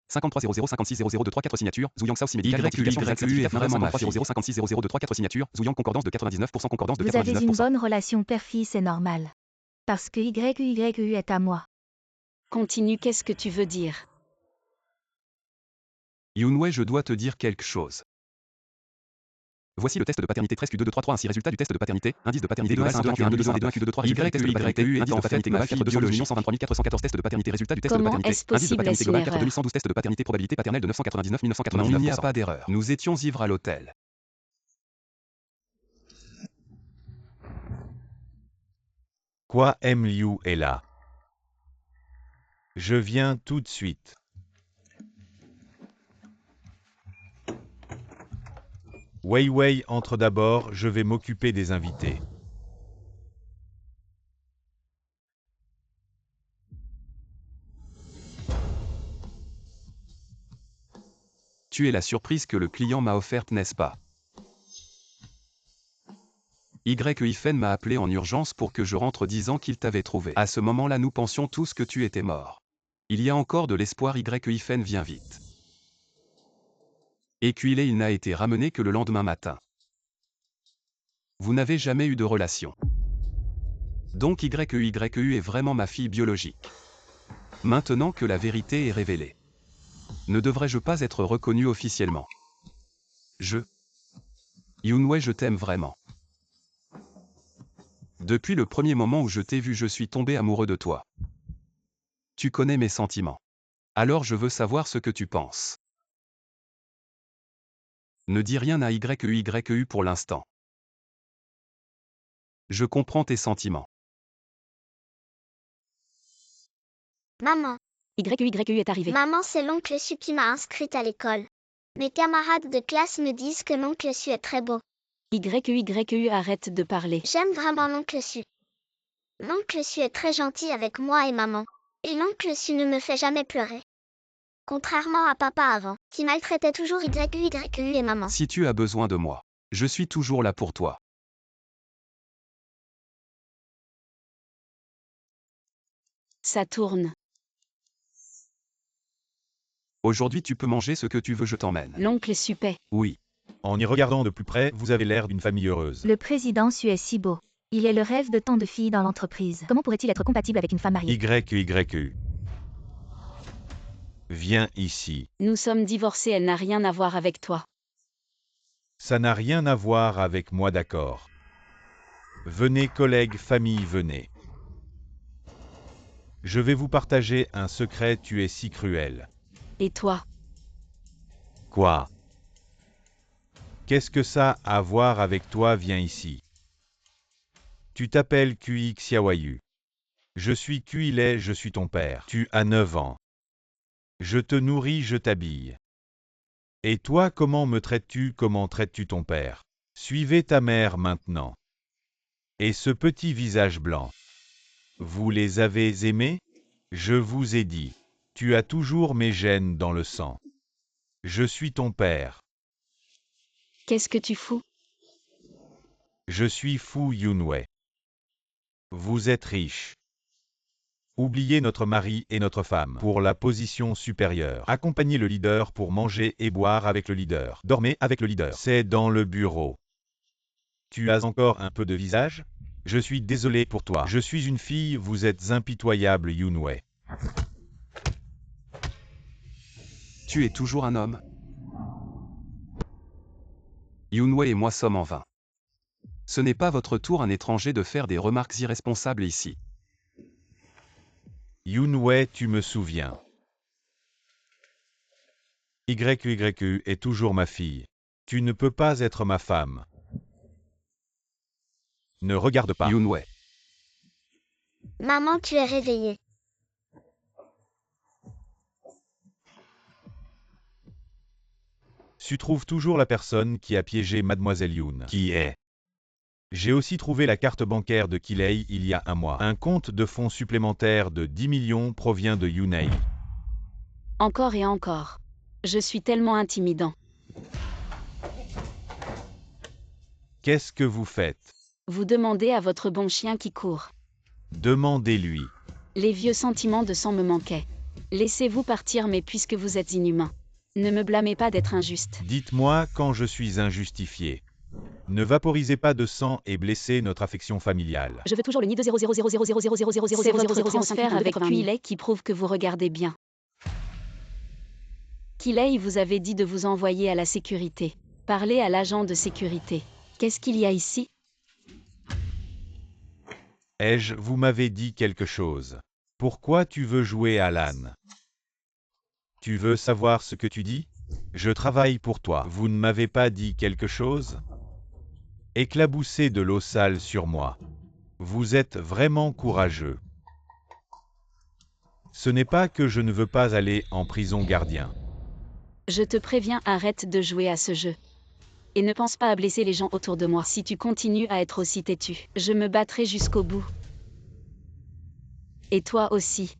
S4: « 5300560023 signatures, Zouyang Sao Simedi, YEYU est vraiment ma fille. 5300560023 signatures, Zouyang concordance de 99%, concordance de 99%.
S3: Vous avez une bonne relation père-fille, c'est normal. Parce que YEYU est à moi.
S1: Continue, qu'est-ce que tu veux dire?
S4: Yoonwei, je dois te dire quelque chose. Voici le test de paternité 13Q22336. Résultat du test de paternité. Indice de paternité global 1Q1Q1Q2 YEYU est en fait ma fille biologique. 123 414 test de paternité. Résultat du test de
S1: Comment
S4: paternité.
S1: est-ce
S4: Indice de
S1: possible?
S4: paternité
S1: Est-ce une
S4: global
S1: erreur?
S4: 4112 test de paternité. Probabilité paternelle de 999 1999. Non, il n'y a pas d'erreur. Nous étions ivres à l'hôtel.
S2: Quoi, Liu est là. Je viens tout de suite. Wei entre d'abord, je vais m'occuper des invités.
S4: Tu es la surprise que le client m'a offerte, n'est-ce pas? Yifen m'a appelé en urgence pour que je rentre disant qu'il t'avait trouvé. À ce moment-là, nous pensions tous que tu étais mort. Il y a encore de l'espoir. Yifen, viens vite. Et il n'a été ramené que le lendemain matin. Vous n'avez jamais eu de relation. Donc YEYU est vraiment ma fille biologique. Maintenant que la vérité est révélée. Ne devrais-je pas être reconnu officiellement? Yoonwei, je t'aime vraiment. Depuis le premier moment où je t'ai vu, je suis tombé amoureux de toi. Tu connais mes sentiments. Alors je veux savoir ce que tu penses. Ne dis rien à YEYU pour l'instant. Je comprends tes sentiments.
S5: Maman.
S1: YEYU est arrivé.
S5: Maman, c'est l'oncle Su qui m'a inscrite à l'école. Mes camarades de classe me disent que l'oncle Su est très beau.
S1: YEYU, arrête de parler.
S5: J'aime vraiment l'oncle Su. L'oncle Su est très gentil avec moi et maman. Et l'oncle Su ne me fait jamais pleurer. Contrairement à papa avant, qui maltraitait toujours YEYU et maman.
S4: Si tu as besoin de moi, je suis toujours là pour toi.
S1: Ça tourne.
S4: Aujourd'hui tu peux manger ce que tu veux, je t'emmène.
S1: L'oncle Su paie.
S4: Oui.
S2: En y regardant de plus près, vous avez l'air d'une famille heureuse.
S3: Le président Su est si beau. Il est le rêve de tant de filles dans l'entreprise. Comment pourrait-il être compatible avec une femme mariée?
S2: YEYU. Viens ici.
S1: Nous sommes divorcés, elle n'a rien à voir avec toi.
S2: Ça n'a rien à voir avec moi, d'accord. Venez collègues, famille, venez. Je vais vous partager un secret, tu es si cruel.
S1: Et toi?
S2: Quoi? Qu'est-ce que ça a à voir avec toi? Viens ici. Tu t'appelles Xiaoyu. Je suis Kuilei, je suis ton père. Tu as 9 ans. Je te nourris, je t'habille. Et toi, comment me traites-tu? Comment traites-tu ton père? Suivez ta mère maintenant. Et ce petit visage blanc. Vous les avez aimés? Je vous ai dit. Tu as toujours mes gènes dans le sang. Je suis ton père.
S1: Qu'est-ce que tu fous?
S2: Je suis fou, Yoonwei. Vous êtes riche. Oubliez notre mari et notre femme pour la position supérieure. Accompagnez le leader pour manger et boire avec le leader. Dormez avec le leader. C'est dans le bureau. Tu as encore un peu de visage? Je suis désolé pour toi. Je suis une fille, vous êtes impitoyable, Yoonwei.
S4: Tu es toujours un homme? Yoonwei et moi sommes en vain. Ce n'est pas votre tour, un étranger, de faire des remarques irresponsables ici.
S2: Yunwei, tu me souviens. YYU est toujours ma fille. Tu ne peux pas être ma femme. Ne regarde pas.
S4: Yunwei.
S5: Maman, tu es réveillée.
S2: Tu trouves toujours la personne qui a piégé Mademoiselle Yoon. Qui est? J'ai aussi trouvé la carte bancaire de Kilei il y a un mois. Un compte de fonds supplémentaire de 10 millions provient de Yunei.
S1: Encore et encore. Je suis tellement intimidant.
S2: Qu'est-ce que vous faites?
S1: Vous demandez à votre bon chien qui court.
S2: Demandez-lui.
S1: Les vieux sentiments de sang me manquaient. Laissez-vous partir, mais puisque vous êtes inhumain. Ne me blâmez pas d'être injuste.
S2: Dites-moi quand je suis injustifié. Ne vaporisez pas de sang et blessez notre affection familiale.
S1: Je veux toujours le nid de 0,0000000000000. C'est votre transfert avec Kilei qui prouve que vous regardez bien. Kilei vous avait dit de vous envoyer à la sécurité. Parlez à l'agent de sécurité. Qu'est-ce qu'il y a ici?
S2: Vous m'avez dit quelque chose. Pourquoi tu veux jouer à l'âne? Tu veux savoir ce que tu dis? Je travaille pour toi. Vous ne m'avez pas dit quelque chose? Éclaboussez de l'eau sale sur moi. Vous êtes vraiment courageux. Ce n'est pas que je ne veux pas aller en prison, gardien.
S1: Je te préviens, arrête de jouer à ce jeu. Et ne pense pas à blesser les gens autour de moi. Si tu continues à être aussi têtu, je me battrai jusqu'au bout. Et toi aussi.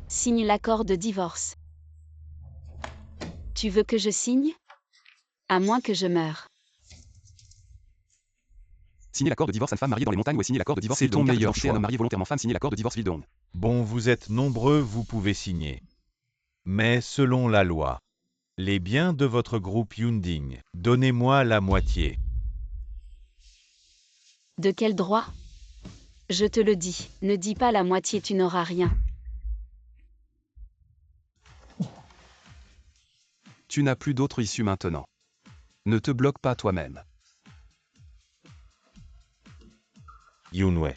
S1: Signe l'accord de divorce. Tu veux que je signe? À moins que je meure.
S4: Signer l'accord de divorce à femme mariée dans les montagnes ou signer l'accord de divorce. C'est ton meilleur choix. Un homme marié volontairement femme, signer l'accord de divorce Vildong.
S2: Bon, vous êtes nombreux, vous pouvez signer. Mais selon la loi, les biens de votre groupe Yunding, donnez-moi la moitié.
S1: De quel droit? Je te le dis, ne dis pas la moitié, tu n'auras rien.
S4: Tu n'as plus d'autre issue maintenant. Ne te bloque pas toi-même.
S2: Yunwei,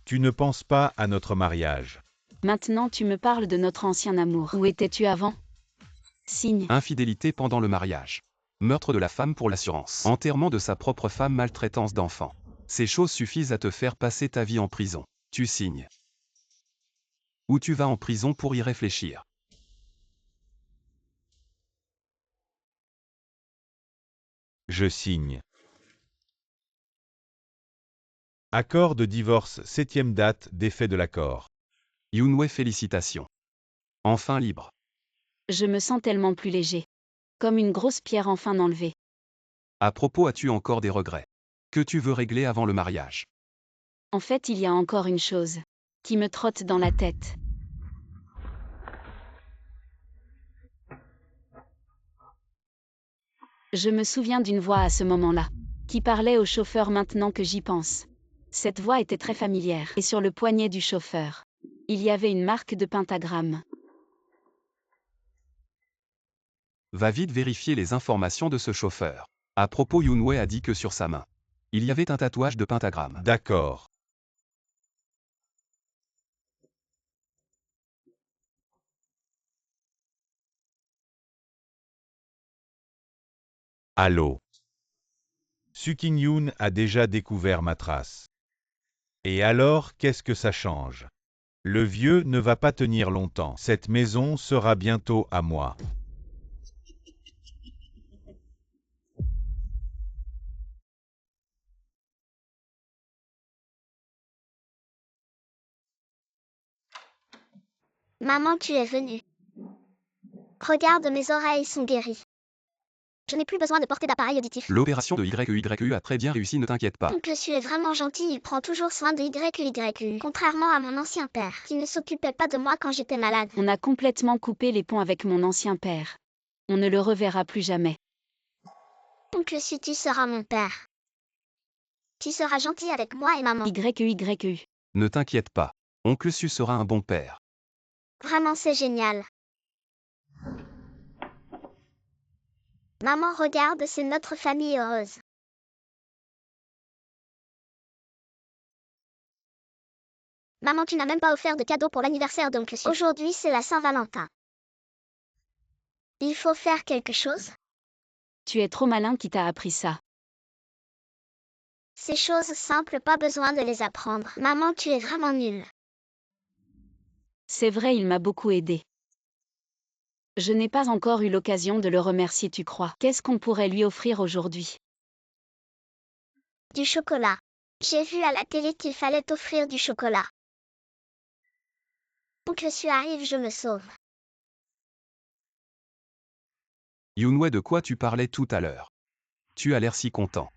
S2: tu ne penses pas à notre mariage.
S1: Maintenant tu me parles de notre ancien amour. Où étais-tu avant? Signe.
S4: Infidélité pendant le mariage. Meurtre de la femme pour l'assurance. Enterrement de sa propre femme, maltraitance d'enfants. Ces choses suffisent à te faire passer ta vie en prison. Tu signes. Ou tu vas en prison pour y réfléchir.
S2: Je signe. Accord de divorce, 7e date d'effet de l'accord.
S4: Yunwei, félicitations. Enfin libre.
S1: Je me sens tellement plus léger. Comme une grosse pierre enfin enlevée.
S4: À propos, as-tu encore des regrets? Que tu veux régler avant le mariage?
S1: En fait, il y a encore une chose qui me trotte dans la tête. Je me souviens d'une voix à ce moment-là, qui parlait au chauffeur maintenant que j'y pense. Cette voix était très familière, et sur le poignet du chauffeur, il y avait une marque de pentagramme.
S4: Va vite vérifier les informations de ce chauffeur. À propos, Yunwei a dit que sur sa main, il y avait un tatouage de pentagramme.
S2: D'accord. Allô. Su King-yoon a déjà découvert ma trace. Et alors, qu'est-ce que ça change? Le vieux ne va pas tenir longtemps. Cette maison sera bientôt à moi.
S5: Maman, tu es venue. Regarde, mes oreilles sont guéries. Je n'ai plus besoin de porter d'appareil auditif.
S4: L'opération de YYU a très bien réussi, ne t'inquiète pas.
S5: Oncle Su est vraiment gentil, il prend toujours soin de YYU. Contrairement à mon ancien père, qui ne s'occupait pas de moi quand j'étais malade.
S1: On a complètement coupé les ponts avec mon ancien père. On ne le reverra plus jamais.
S5: Oncle Su, tu seras mon père. Tu seras gentil avec moi et maman.
S1: YYU.
S4: Ne t'inquiète pas. Oncle Su sera un bon père.
S5: Vraiment, c'est génial. Maman, regarde, c'est notre famille heureuse. Maman, tu n'as même pas offert de cadeau pour l'anniversaire d'oncle Su. Aujourd'hui, c'est la Saint-Valentin. Il faut faire quelque chose.
S1: Tu es trop malin qui t'a appris ça.
S5: Ces choses simples, pas besoin de les apprendre. Maman, tu es vraiment nulle.
S1: C'est vrai, il m'a beaucoup aidé. Je n'ai pas encore eu l'occasion de le remercier, tu crois? Qu'est-ce qu'on pourrait lui offrir aujourd'hui?
S5: Du chocolat. J'ai vu à la télé qu'il fallait offrir du chocolat. Oncle Su arrive, je me sauve.
S4: Yunwei, de quoi tu parlais tout à l'heure? Tu as l'air si content.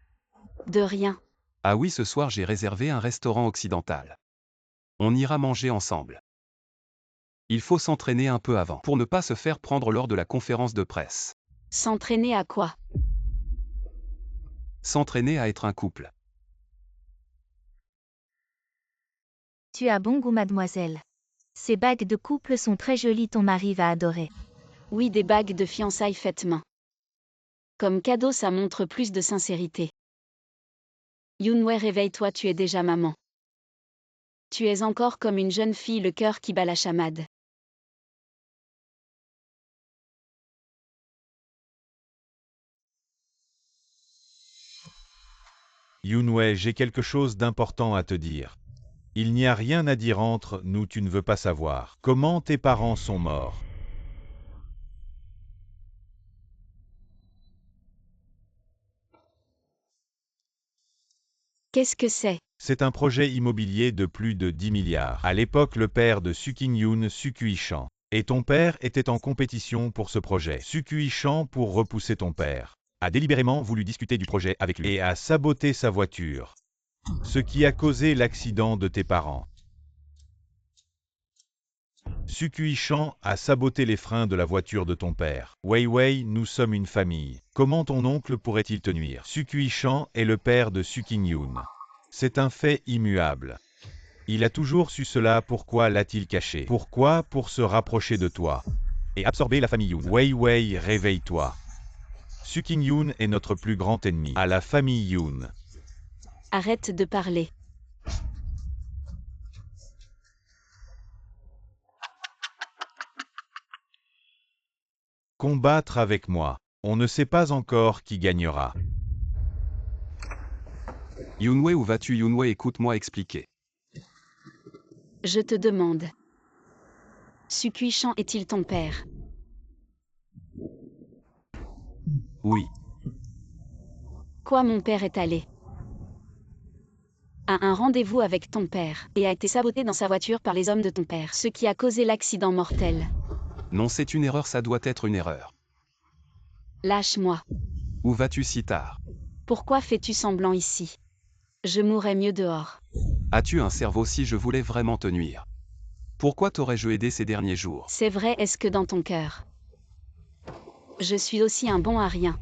S1: De rien.
S4: Ah oui, ce soir j'ai réservé un restaurant occidental. On ira manger ensemble. Il faut s'entraîner un peu avant, pour ne pas se faire prendre lors de la conférence de presse.
S1: S'entraîner à quoi?
S4: S'entraîner à être un couple.
S3: Tu as bon goût, mademoiselle. Ces bagues de couple sont très jolies, ton mari va adorer.
S1: Oui, des bagues de fiançailles faites main. Comme cadeau, ça montre plus de sincérité. Yunwei, réveille-toi, tu es déjà maman. Tu es encore comme une jeune fille, le cœur qui bat la chamade.
S2: Yunwei, j'ai quelque chose d'important à te dire. Il n'y a rien à dire entre nous, tu ne veux pas savoir. Comment tes parents sont morts?
S1: Qu'est-ce que c'est?
S2: C'est un projet immobilier de plus de 10 milliards. À l'époque, le père de Su King-yoon, Su Kui-chan, et ton père étaient en compétition pour ce projet. Su Kui-chan, pour repousser ton père, a délibérément voulu discuter du projet avec lui et a saboté sa voiture. Ce qui a causé l'accident de tes parents. Su Kui-chan a saboté les freins de la voiture de ton père. Wei Wei, nous sommes une famille. Comment ton oncle pourrait-il te nuire? Su Kui-chan est le père de Su King-yoon. C'est un fait immuable. Il a toujours su cela, pourquoi l'a-t-il caché? Pourquoi? Pour se rapprocher de toi et absorber la famille Yoon. Wei Wei, réveille-toi. Su King-yoon est notre plus grand ennemi. À la famille Yoon.
S1: Arrête de parler.
S2: Combattre avec moi. On ne sait pas encore qui gagnera.
S4: Yunwei, où vas-tu? Yunwei, écoute-moi expliquer.
S1: Je te demande. Su Kui-chan est-il ton père?
S4: Oui.
S1: Quoi, mon père est allé à un rendez-vous avec ton père et a été saboté dans sa voiture par les hommes de ton père, ce qui a causé l'accident mortel.
S4: Non, c'est une erreur, ça doit être une erreur.
S1: Lâche-moi.
S4: Où vas-tu si tard?
S1: Pourquoi fais-tu semblant ici? Je mourrais mieux dehors.
S4: As-tu un cerveau? Si je voulais vraiment te nuire, pourquoi t'aurais-je aidé ces derniers jours?
S1: C'est vrai, est-ce que dans ton cœur, je suis aussi un bon à rien?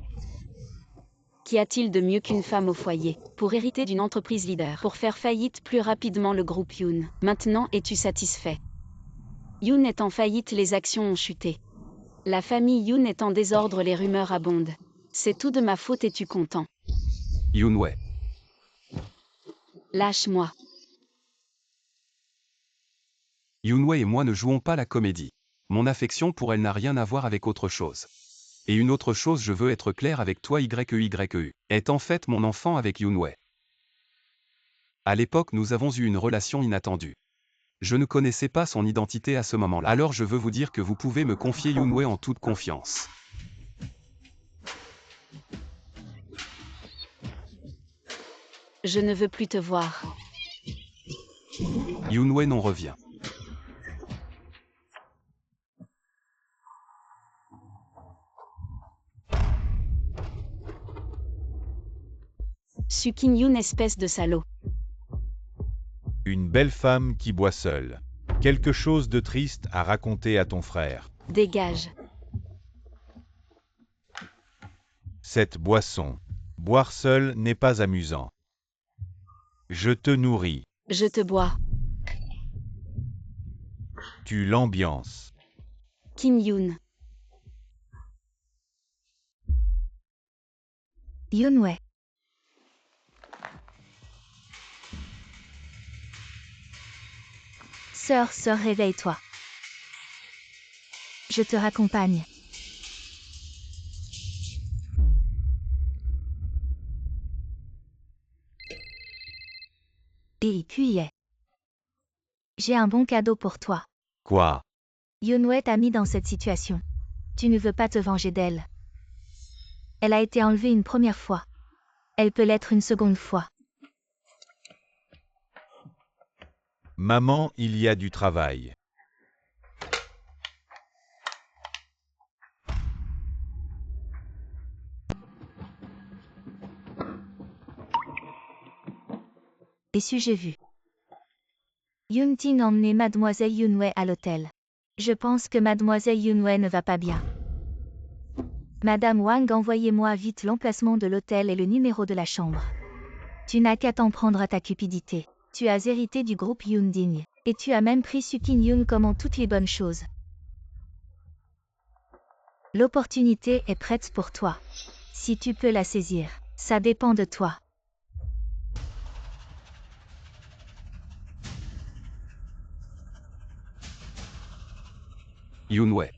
S1: Qu'y a-t-il de mieux qu'une femme au foyer, pour hériter d'une entreprise leader, pour faire faillite plus rapidement le groupe Yoon? Maintenant, es-tu satisfait? Yoon est en faillite, les actions ont chuté. La famille Yoon est en désordre, les rumeurs abondent. C'est tout de ma faute, es-tu content?
S4: Yunwei.
S1: Lâche-moi.
S4: Yunwei et moi ne jouons pas la comédie. Mon affection pour elle n'a rien à voir avec autre chose. Et une autre chose, je veux être clair avec toi, YEU est en fait mon enfant avec Yunwei. À l'époque, nous avons eu une relation inattendue. Je ne connaissais pas son identité à ce moment-là. Alors je veux vous dire que vous pouvez me confier Yunwei en toute confiance.
S1: Je ne veux plus te voir.
S4: Yunwei non revient.
S1: Su King-yoon, espèce de salaud.
S2: Une belle femme qui boit seule. Quelque chose de triste à raconter à ton frère.
S1: Dégage.
S2: Cette boisson. Boire seul n'est pas amusant. Je te nourris.
S1: Je te bois.
S2: Tu l'ambiances.
S1: Kim Yoon.
S3: Yunwei. Sœur, réveille-toi. Je te raccompagne. Et puis j'ai un bon cadeau pour toi.
S2: Quoi?
S3: Yunwei t'a mis dans cette situation. Tu ne veux pas te venger d'elle. Elle a été enlevée une première fois. Elle peut l'être une seconde fois.
S2: Maman, il y a du travail.
S3: Et j'ai vu. Yunting emmenait Mademoiselle Yunwei à l'hôtel. Je pense que Mademoiselle Yunwei ne va pas bien. Madame Wang, envoyez-moi vite l'emplacement de l'hôtel et le numéro de la chambre. Tu n'as qu'à t'en prendre à ta cupidité. Tu as hérité du groupe Yunding. Et tu as même pris Sukin Yun comme en toutes les bonnes choses. L'opportunité est prête pour toi. Si tu peux la saisir, ça dépend de toi.
S4: Yunwei.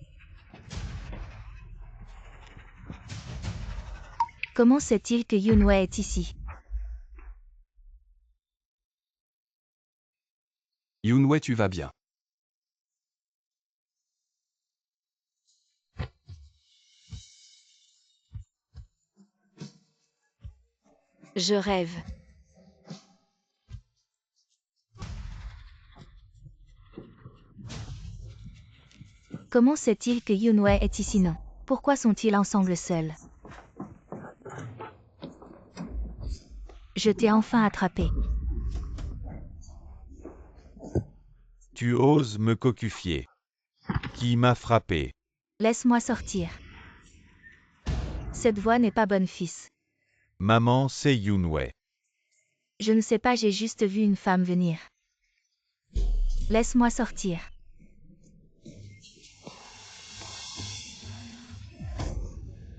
S3: Comment sait-il que Yunwei est ici?
S4: Yunwei, tu vas bien.
S1: Je rêve.
S3: Comment sait-il que Yunwei est ici? Non. Pourquoi sont-ils ensemble seuls? Je t'ai enfin attrapé.
S2: Tu oses me cocufier. Qui m'a frappé?
S3: Laisse-moi sortir. Cette voix n'est pas bonne, fils.
S2: Maman, c'est Yunwei.
S3: Je ne sais pas, j'ai juste vu une femme venir. Laisse-moi sortir.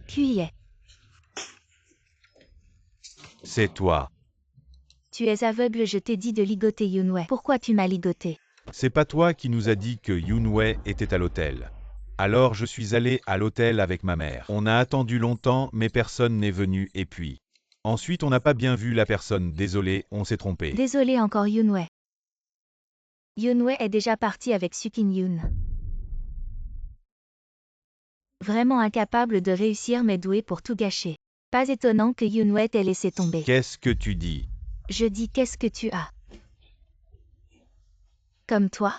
S3: Puis
S2: C'est toi.
S3: tu es aveugle, je t'ai dit de ligoter Yunwei. Pourquoi tu m'as ligoté?
S2: C'est pas toi qui nous a dit que Yunwei était à l'hôtel. Alors je suis allé à l'hôtel avec ma mère. On a attendu longtemps, mais personne n'est venu et puis... Ensuite on n'a pas bien vu la personne. Désolé, on s'est trompé.
S3: Désolé encore Yunwei. Yunwei est déjà parti avec Sukin Yun. Vraiment incapable de réussir mais doué pour tout gâcher. Pas étonnant que Yunwei t'ait laissé tomber.
S2: Qu'est-ce que tu dis?
S3: Je dis qu'est-ce que tu as? Comme toi.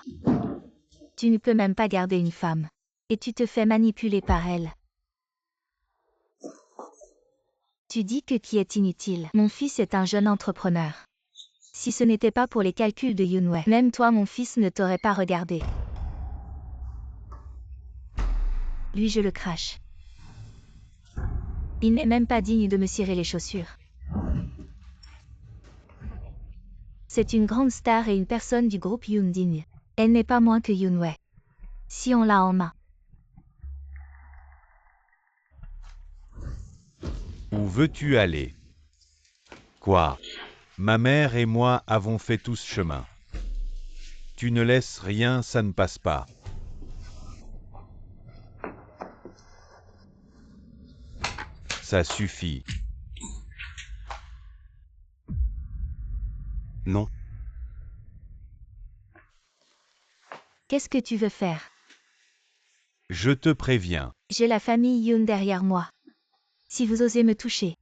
S3: Tu ne peux même pas garder une femme. Et tu te fais manipuler par elle. Tu dis que qui est inutile. Mon fils est un jeune entrepreneur. Si ce n'était pas pour les calculs de Yunwei, même toi mon fils ne t'aurait pas regardé. Lui je le crache. Il n'est même pas digne de me cirer les chaussures. C'est une grande star et une personne du groupe Yunding. Elle n'est pas moins que Yunwei. Si on l'a en main.
S2: Où veux-tu aller? Quoi? Ma mère et moi avons fait tout ce chemin. Tu ne laisses rien, ça ne passe pas. Ça suffit.
S4: Non.
S3: Qu'est-ce que tu veux faire?
S2: Je te préviens.
S3: J'ai la famille Yun derrière moi. Si vous osez me toucher,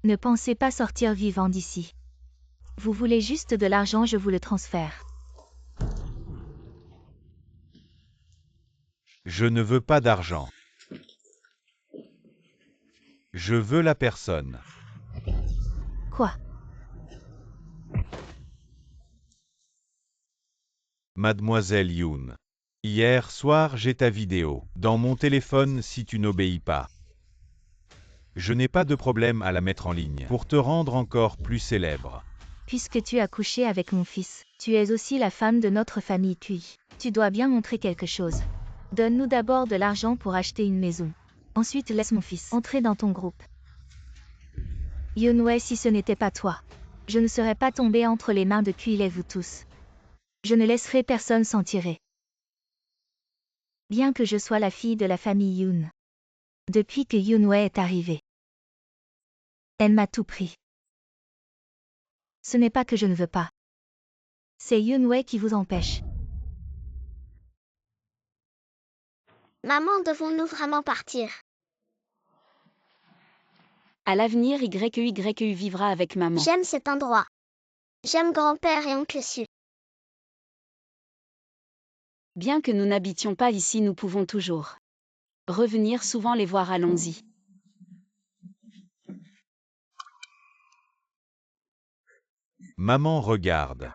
S3: ne pensez pas sortir vivant d'ici. Vous voulez juste de l'argent, je vous le transfère.
S2: Je ne veux pas d'argent. Je veux la personne.
S3: Quoi?
S2: Mademoiselle Yoon. Hier soir j'ai ta vidéo dans mon téléphone si tu n'obéis pas. Je n'ai pas de problème à la mettre en ligne pour te rendre encore plus célèbre.
S3: Puisque tu as couché avec mon fils, tu es aussi la femme de notre famille puis. Tu dois bien montrer quelque chose. Donne-nous d'abord de l'argent pour acheter une maison. Ensuite laisse mon fils entrer dans ton groupe. Yunwei, si ce n'était pas toi, je ne serais pas tombée entre les mains de Kuilei vous tous. Je ne laisserai personne s'en tirer. Bien que je sois la fille de la famille Yoon. Depuis que Yoonwei est arrivée. Elle m'a tout pris. Ce n'est pas que je ne veux pas. C'est Yoonwei qui vous empêche.
S5: Maman, devons-nous vraiment partir?
S1: À l'avenir, YU vivra avec maman.
S5: J'aime cet endroit. J'aime grand-père et oncle Su.
S1: Bien que nous n'habitions pas ici, nous pouvons toujours revenir souvent les voir, allons-y.
S2: Maman regarde.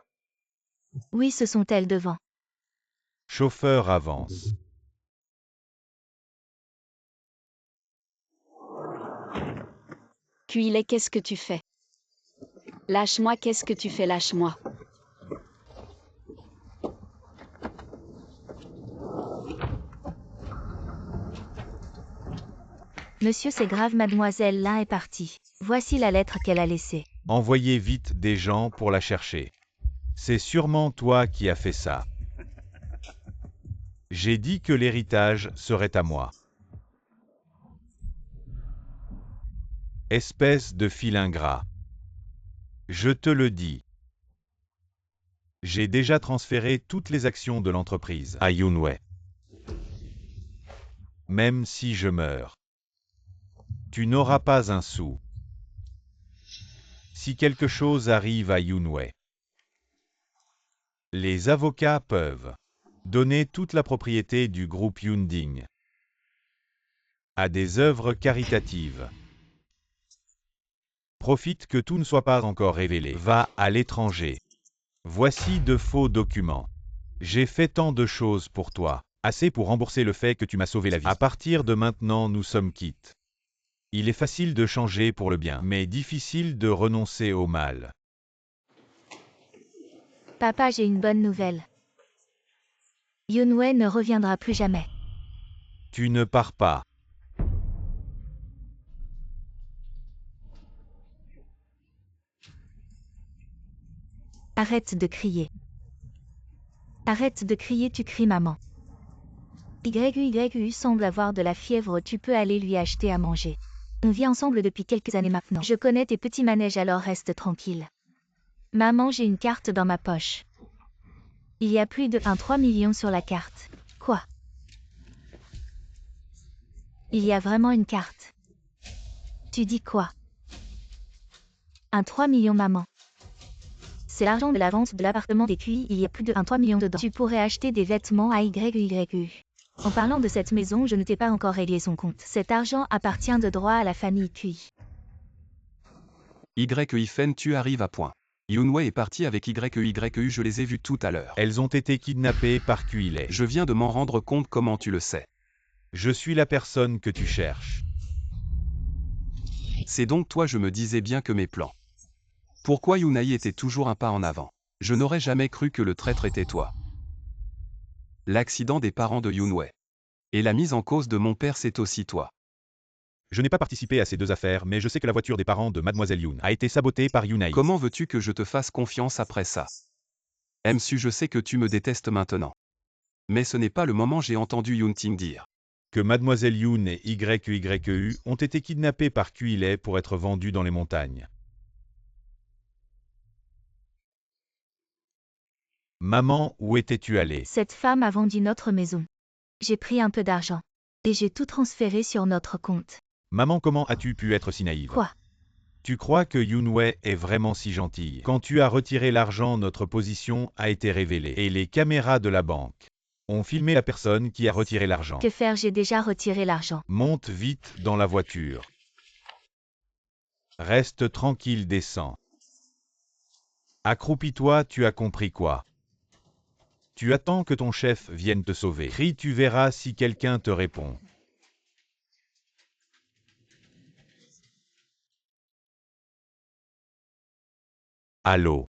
S3: Oui, ce sont elles devant.
S2: Chauffeur avance.
S1: Kuilei, qu'est-ce que tu fais? Lâche-moi, qu'est-ce que tu fais? Lâche-moi.
S3: Monsieur, c'est grave, mademoiselle Lin est partie. Voici la lettre qu'elle a laissée.
S2: Envoyez vite des gens pour la chercher. C'est sûrement toi qui as fait ça. J'ai dit que l'héritage serait à moi. Espèce de fil ingrat. Je te le dis. J'ai déjà transféré toutes les actions de l'entreprise à Yoonwei. Même si je meurs, tu n'auras pas un sou. Si quelque chose arrive à Yoonwei, les avocats peuvent donner toute la propriété du groupe Yoonding à des œuvres caritatives. Profite que tout ne soit pas encore révélé. Va à l'étranger. Voici de faux documents. J'ai fait tant de choses pour toi. Assez pour rembourser le fait que tu m'as sauvé la vie. À partir de maintenant, nous sommes quittes. Il est facile de changer pour le bien, mais difficile de renoncer au mal.
S3: Papa, j'ai une bonne nouvelle. Yoonwei ne reviendra plus jamais.
S2: Tu ne pars pas.
S3: Arrête de crier. Arrête de crier, tu cries maman. YU semble avoir de la fièvre, tu peux aller lui acheter à manger. On vit ensemble depuis quelques années maintenant. Je connais tes petits manèges, alors reste tranquille. Maman, j'ai une carte dans ma poche. Il y a plus de 3 millions sur la carte. Quoi? Il y a vraiment une carte. Tu dis quoi? 3 millions, maman. C'est l'argent de la vente de l'appartement des QI, il y a plus de 3 millions dedans. Tu pourrais acheter des vêtements à YU. En parlant de cette maison, je ne t'ai pas encore réglé son compte. Cet argent appartient de droit à la famille QI.
S4: YU, tu arrives à point. Yoonwei est parti avec YU, je les ai vus tout à l'heure.
S2: Elles ont été kidnappées par Kuilei.
S4: Je viens de m'en rendre compte, comment tu le sais?
S2: Je suis la personne que tu cherches.
S4: C'est donc toi, je me disais bien que mes plans. Pourquoi Yoonai était toujours un pas en avant? Je n'aurais jamais cru que le traître était toi. L'accident des parents de Yoonwei. Et la mise en cause de mon père, c'est aussi toi.
S2: Je n'ai pas participé à ces deux affaires, mais je sais que la voiture des parents de Mademoiselle Yoon a été sabotée par Yoonai.
S4: Comment veux-tu que je te fasse confiance après ça? Msu, je sais que tu me détestes maintenant. Mais ce n'est pas le moment, j'ai entendu Yoonting dire
S2: que Mademoiselle Yoon et YU ont été kidnappés par Kuilei pour être vendus dans les montagnes. Maman, où étais-tu allée?
S3: Cette femme a vendu notre maison. J'ai pris un peu d'argent. Et j'ai tout transféré sur notre compte.
S2: Maman, comment as-tu pu être si naïve?
S3: Quoi?
S2: Tu crois que Yoonwei est vraiment si gentille? Quand tu as retiré l'argent, notre position a été révélée. Et les caméras de la banque ont filmé la personne qui a retiré l'argent.
S3: Que faire? J'ai déjà retiré l'argent.
S2: Monte vite dans la voiture. Reste tranquille, descends. Accroupis-toi, tu as compris quoi? Tu attends que ton chef vienne te sauver. Crie, tu verras si quelqu'un te répond. Allô?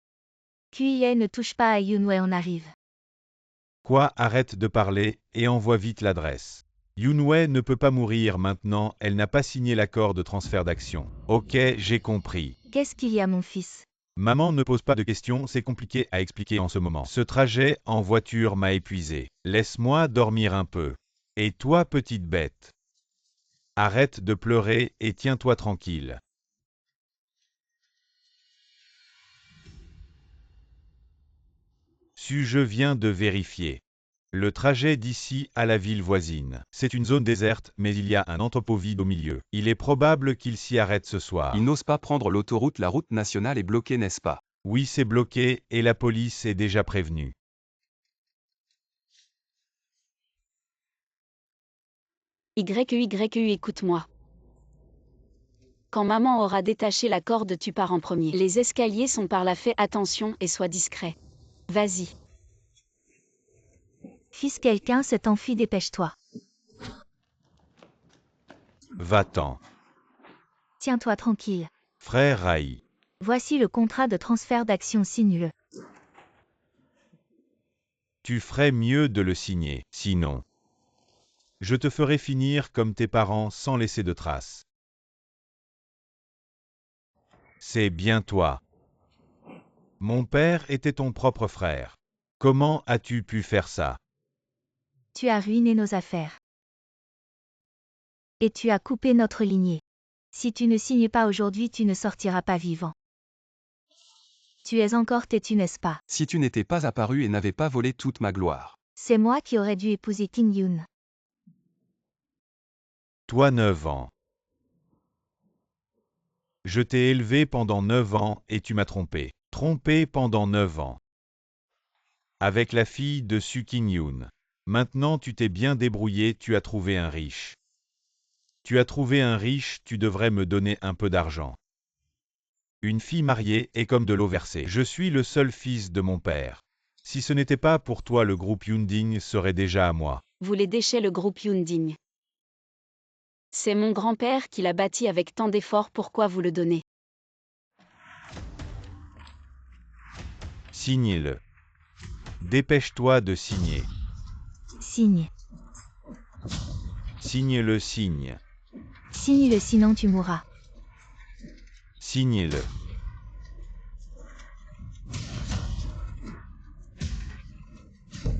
S3: QI ne touche pas à Yoonwei, on arrive.
S2: Quoi? Arrête de parler et envoie vite l'adresse. Yoonwei ne peut pas mourir maintenant, elle n'a pas signé l'accord de transfert d'action. Ok, j'ai compris.
S3: Qu'est-ce qu'il y a, mon fils?
S2: Maman ne pose pas de questions, c'est compliqué à expliquer en ce moment. Ce trajet en voiture m'a épuisé. Laisse-moi dormir un peu. Et toi, petite bête? Arrête de pleurer et tiens-toi tranquille. Je viens de vérifier. Le trajet d'ici à la ville voisine. C'est une zone déserte, mais il y a un entrepôt vide au milieu. Il est probable qu'il s'y arrête ce soir.
S4: Il n'ose pas prendre l'autoroute, la route nationale est bloquée, n'est-ce pas?
S2: Oui, c'est bloqué et la police est déjà prévenue.
S1: Écoute-moi. Quand maman aura détaché la corde, tu pars en premier. Les escaliers sont par là, fais attention et sois discret. Vas-y.
S3: Fils, quelqu'un s'est enfui, dépêche-toi.
S2: Va-t'en.
S3: Tiens-toi tranquille.
S2: Frère Rai.
S3: Voici le contrat de transfert d'action, signe-le.
S2: Tu ferais mieux de le signer, sinon. Je te ferai finir comme tes parents sans laisser de traces. C'est bien toi. Mon père était ton propre frère. Comment as-tu pu faire ça?
S3: Tu as ruiné nos affaires. Et tu as coupé notre lignée. Si tu ne signes pas aujourd'hui, tu ne sortiras pas vivant. Tu es encore têtu, n'est-ce pas?
S4: Si tu n'étais pas apparu et n'avais pas volé toute ma gloire.
S3: C'est moi qui aurais dû épouser King Yoon.
S2: Toi 9 ans. Je t'ai élevé pendant 9 ans et tu m'as trompé. Trompé pendant 9 ans. Avec la fille de Su King-yoon. Maintenant tu t'es bien débrouillé, tu as trouvé un riche. Tu as trouvé un riche, tu devrais me donner un peu d'argent. Une fille mariée est comme de l'eau versée. Je suis le seul fils de mon père. Si ce n'était pas pour toi, le groupe Hyunding serait déjà à moi.
S1: Vous les déchez le groupe Hyunding. C'est mon grand-père qui l'a bâti avec tant d'efforts, pourquoi vous le donnez?
S2: Signez-le. Dépêche-toi de signer.
S3: Signe.
S2: Signe-le, signe.
S3: Signe-le, sinon tu mourras.
S2: Signez-le.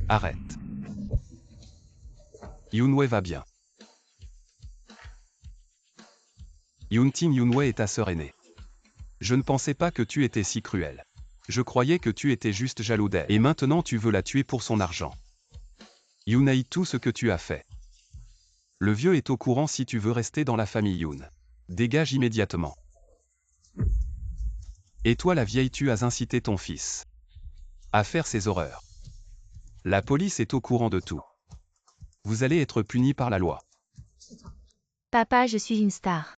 S4: Arrête. Yoonwei va bien. Yoontin Yoonwei est ta sœur aînée. Je ne pensais pas que tu étais si cruel. Je croyais que tu étais juste jaloux d'elle. Et maintenant tu veux la tuer pour son argent. Yoon haït tout ce que tu as fait. Le vieux est au courant, si tu veux rester dans la famille Yoon. Dégage immédiatement. Et toi la vieille, tu as incité ton fils à faire ces horreurs. La police est au courant de tout. Vous allez être puni par la loi.
S3: Papa, je suis une star.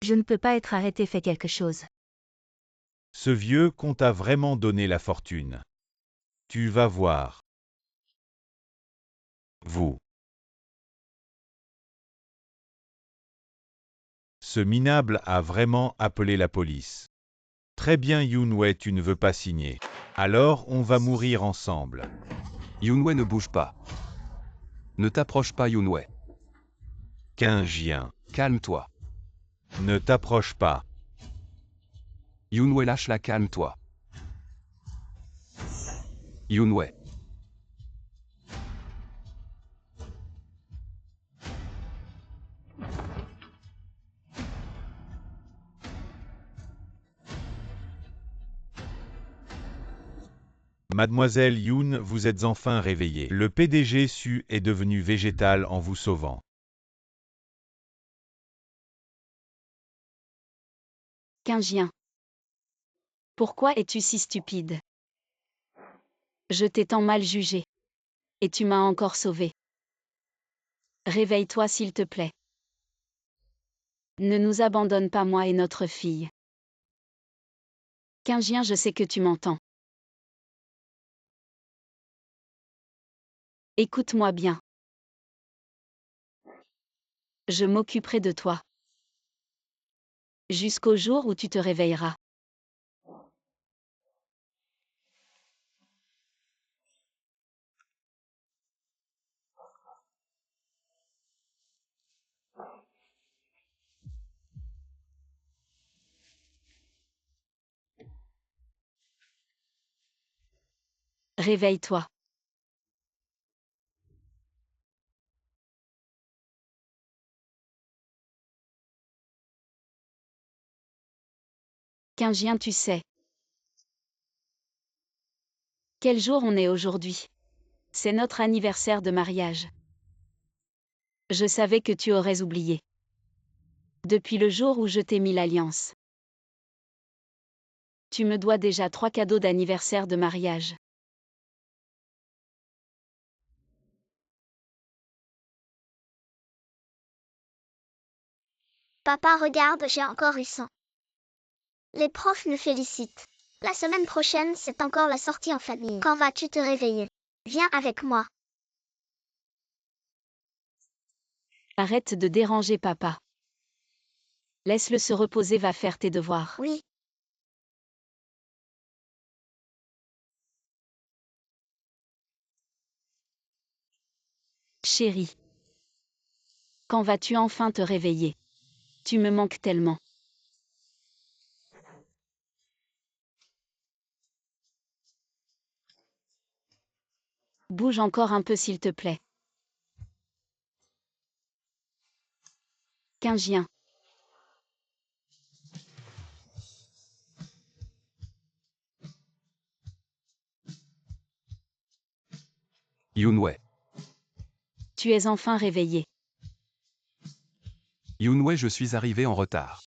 S3: Je ne peux pas être arrêté, fais quelque chose.
S2: Ce vieux qu'on t'a vraiment donné la fortune. Tu vas voir. Vous. Ce minable a vraiment appelé la police. Très bien Yoonwei, tu ne veux pas signer. Alors on va mourir ensemble.
S4: Yoonwei, ne bouge pas. Ne t'approche pas, Yoonwei.
S2: Quinjien.
S4: Calme-toi.
S2: Ne t'approche pas.
S4: Yoonwei, lâche-la, calme-toi. Yoonwei.
S2: Mademoiselle Yoon, vous êtes enfin réveillée. Le PDG Su est devenu végétal en vous sauvant.
S1: Quinjien. Pourquoi es-tu si stupide? Je t'ai tant mal jugé. Et tu m'as encore sauvé. Réveille-toi s'il te plaît. Ne nous abandonne pas, moi et notre fille. Quinjien, je sais que tu m'entends. Écoute-moi bien. Je m'occuperai de toi. Jusqu'au jour où tu te réveilleras. Réveille-toi. Quinjien, tu sais. Quel jour on est aujourd'hui? C'est notre anniversaire de mariage. Je savais que tu aurais oublié. Depuis le jour où je t'ai mis l'alliance. Tu me dois déjà 3 cadeaux d'anniversaire de mariage.
S5: Papa, regarde, j'ai encore eu 100. Les profs me félicitent. La semaine prochaine, c'est encore la sortie en famille. Quand vas-tu te réveiller? Viens avec moi.
S1: Arrête de déranger papa. Laisse-le se reposer, va faire tes devoirs.
S5: Oui.
S1: Chérie. Quand vas-tu enfin te réveiller? Tu me manques tellement. Bouge encore un peu s'il te plaît. Quinjien.
S4: Yunwei.
S1: Tu es enfin réveillé.
S4: Yunwei, je suis arrivé en retard.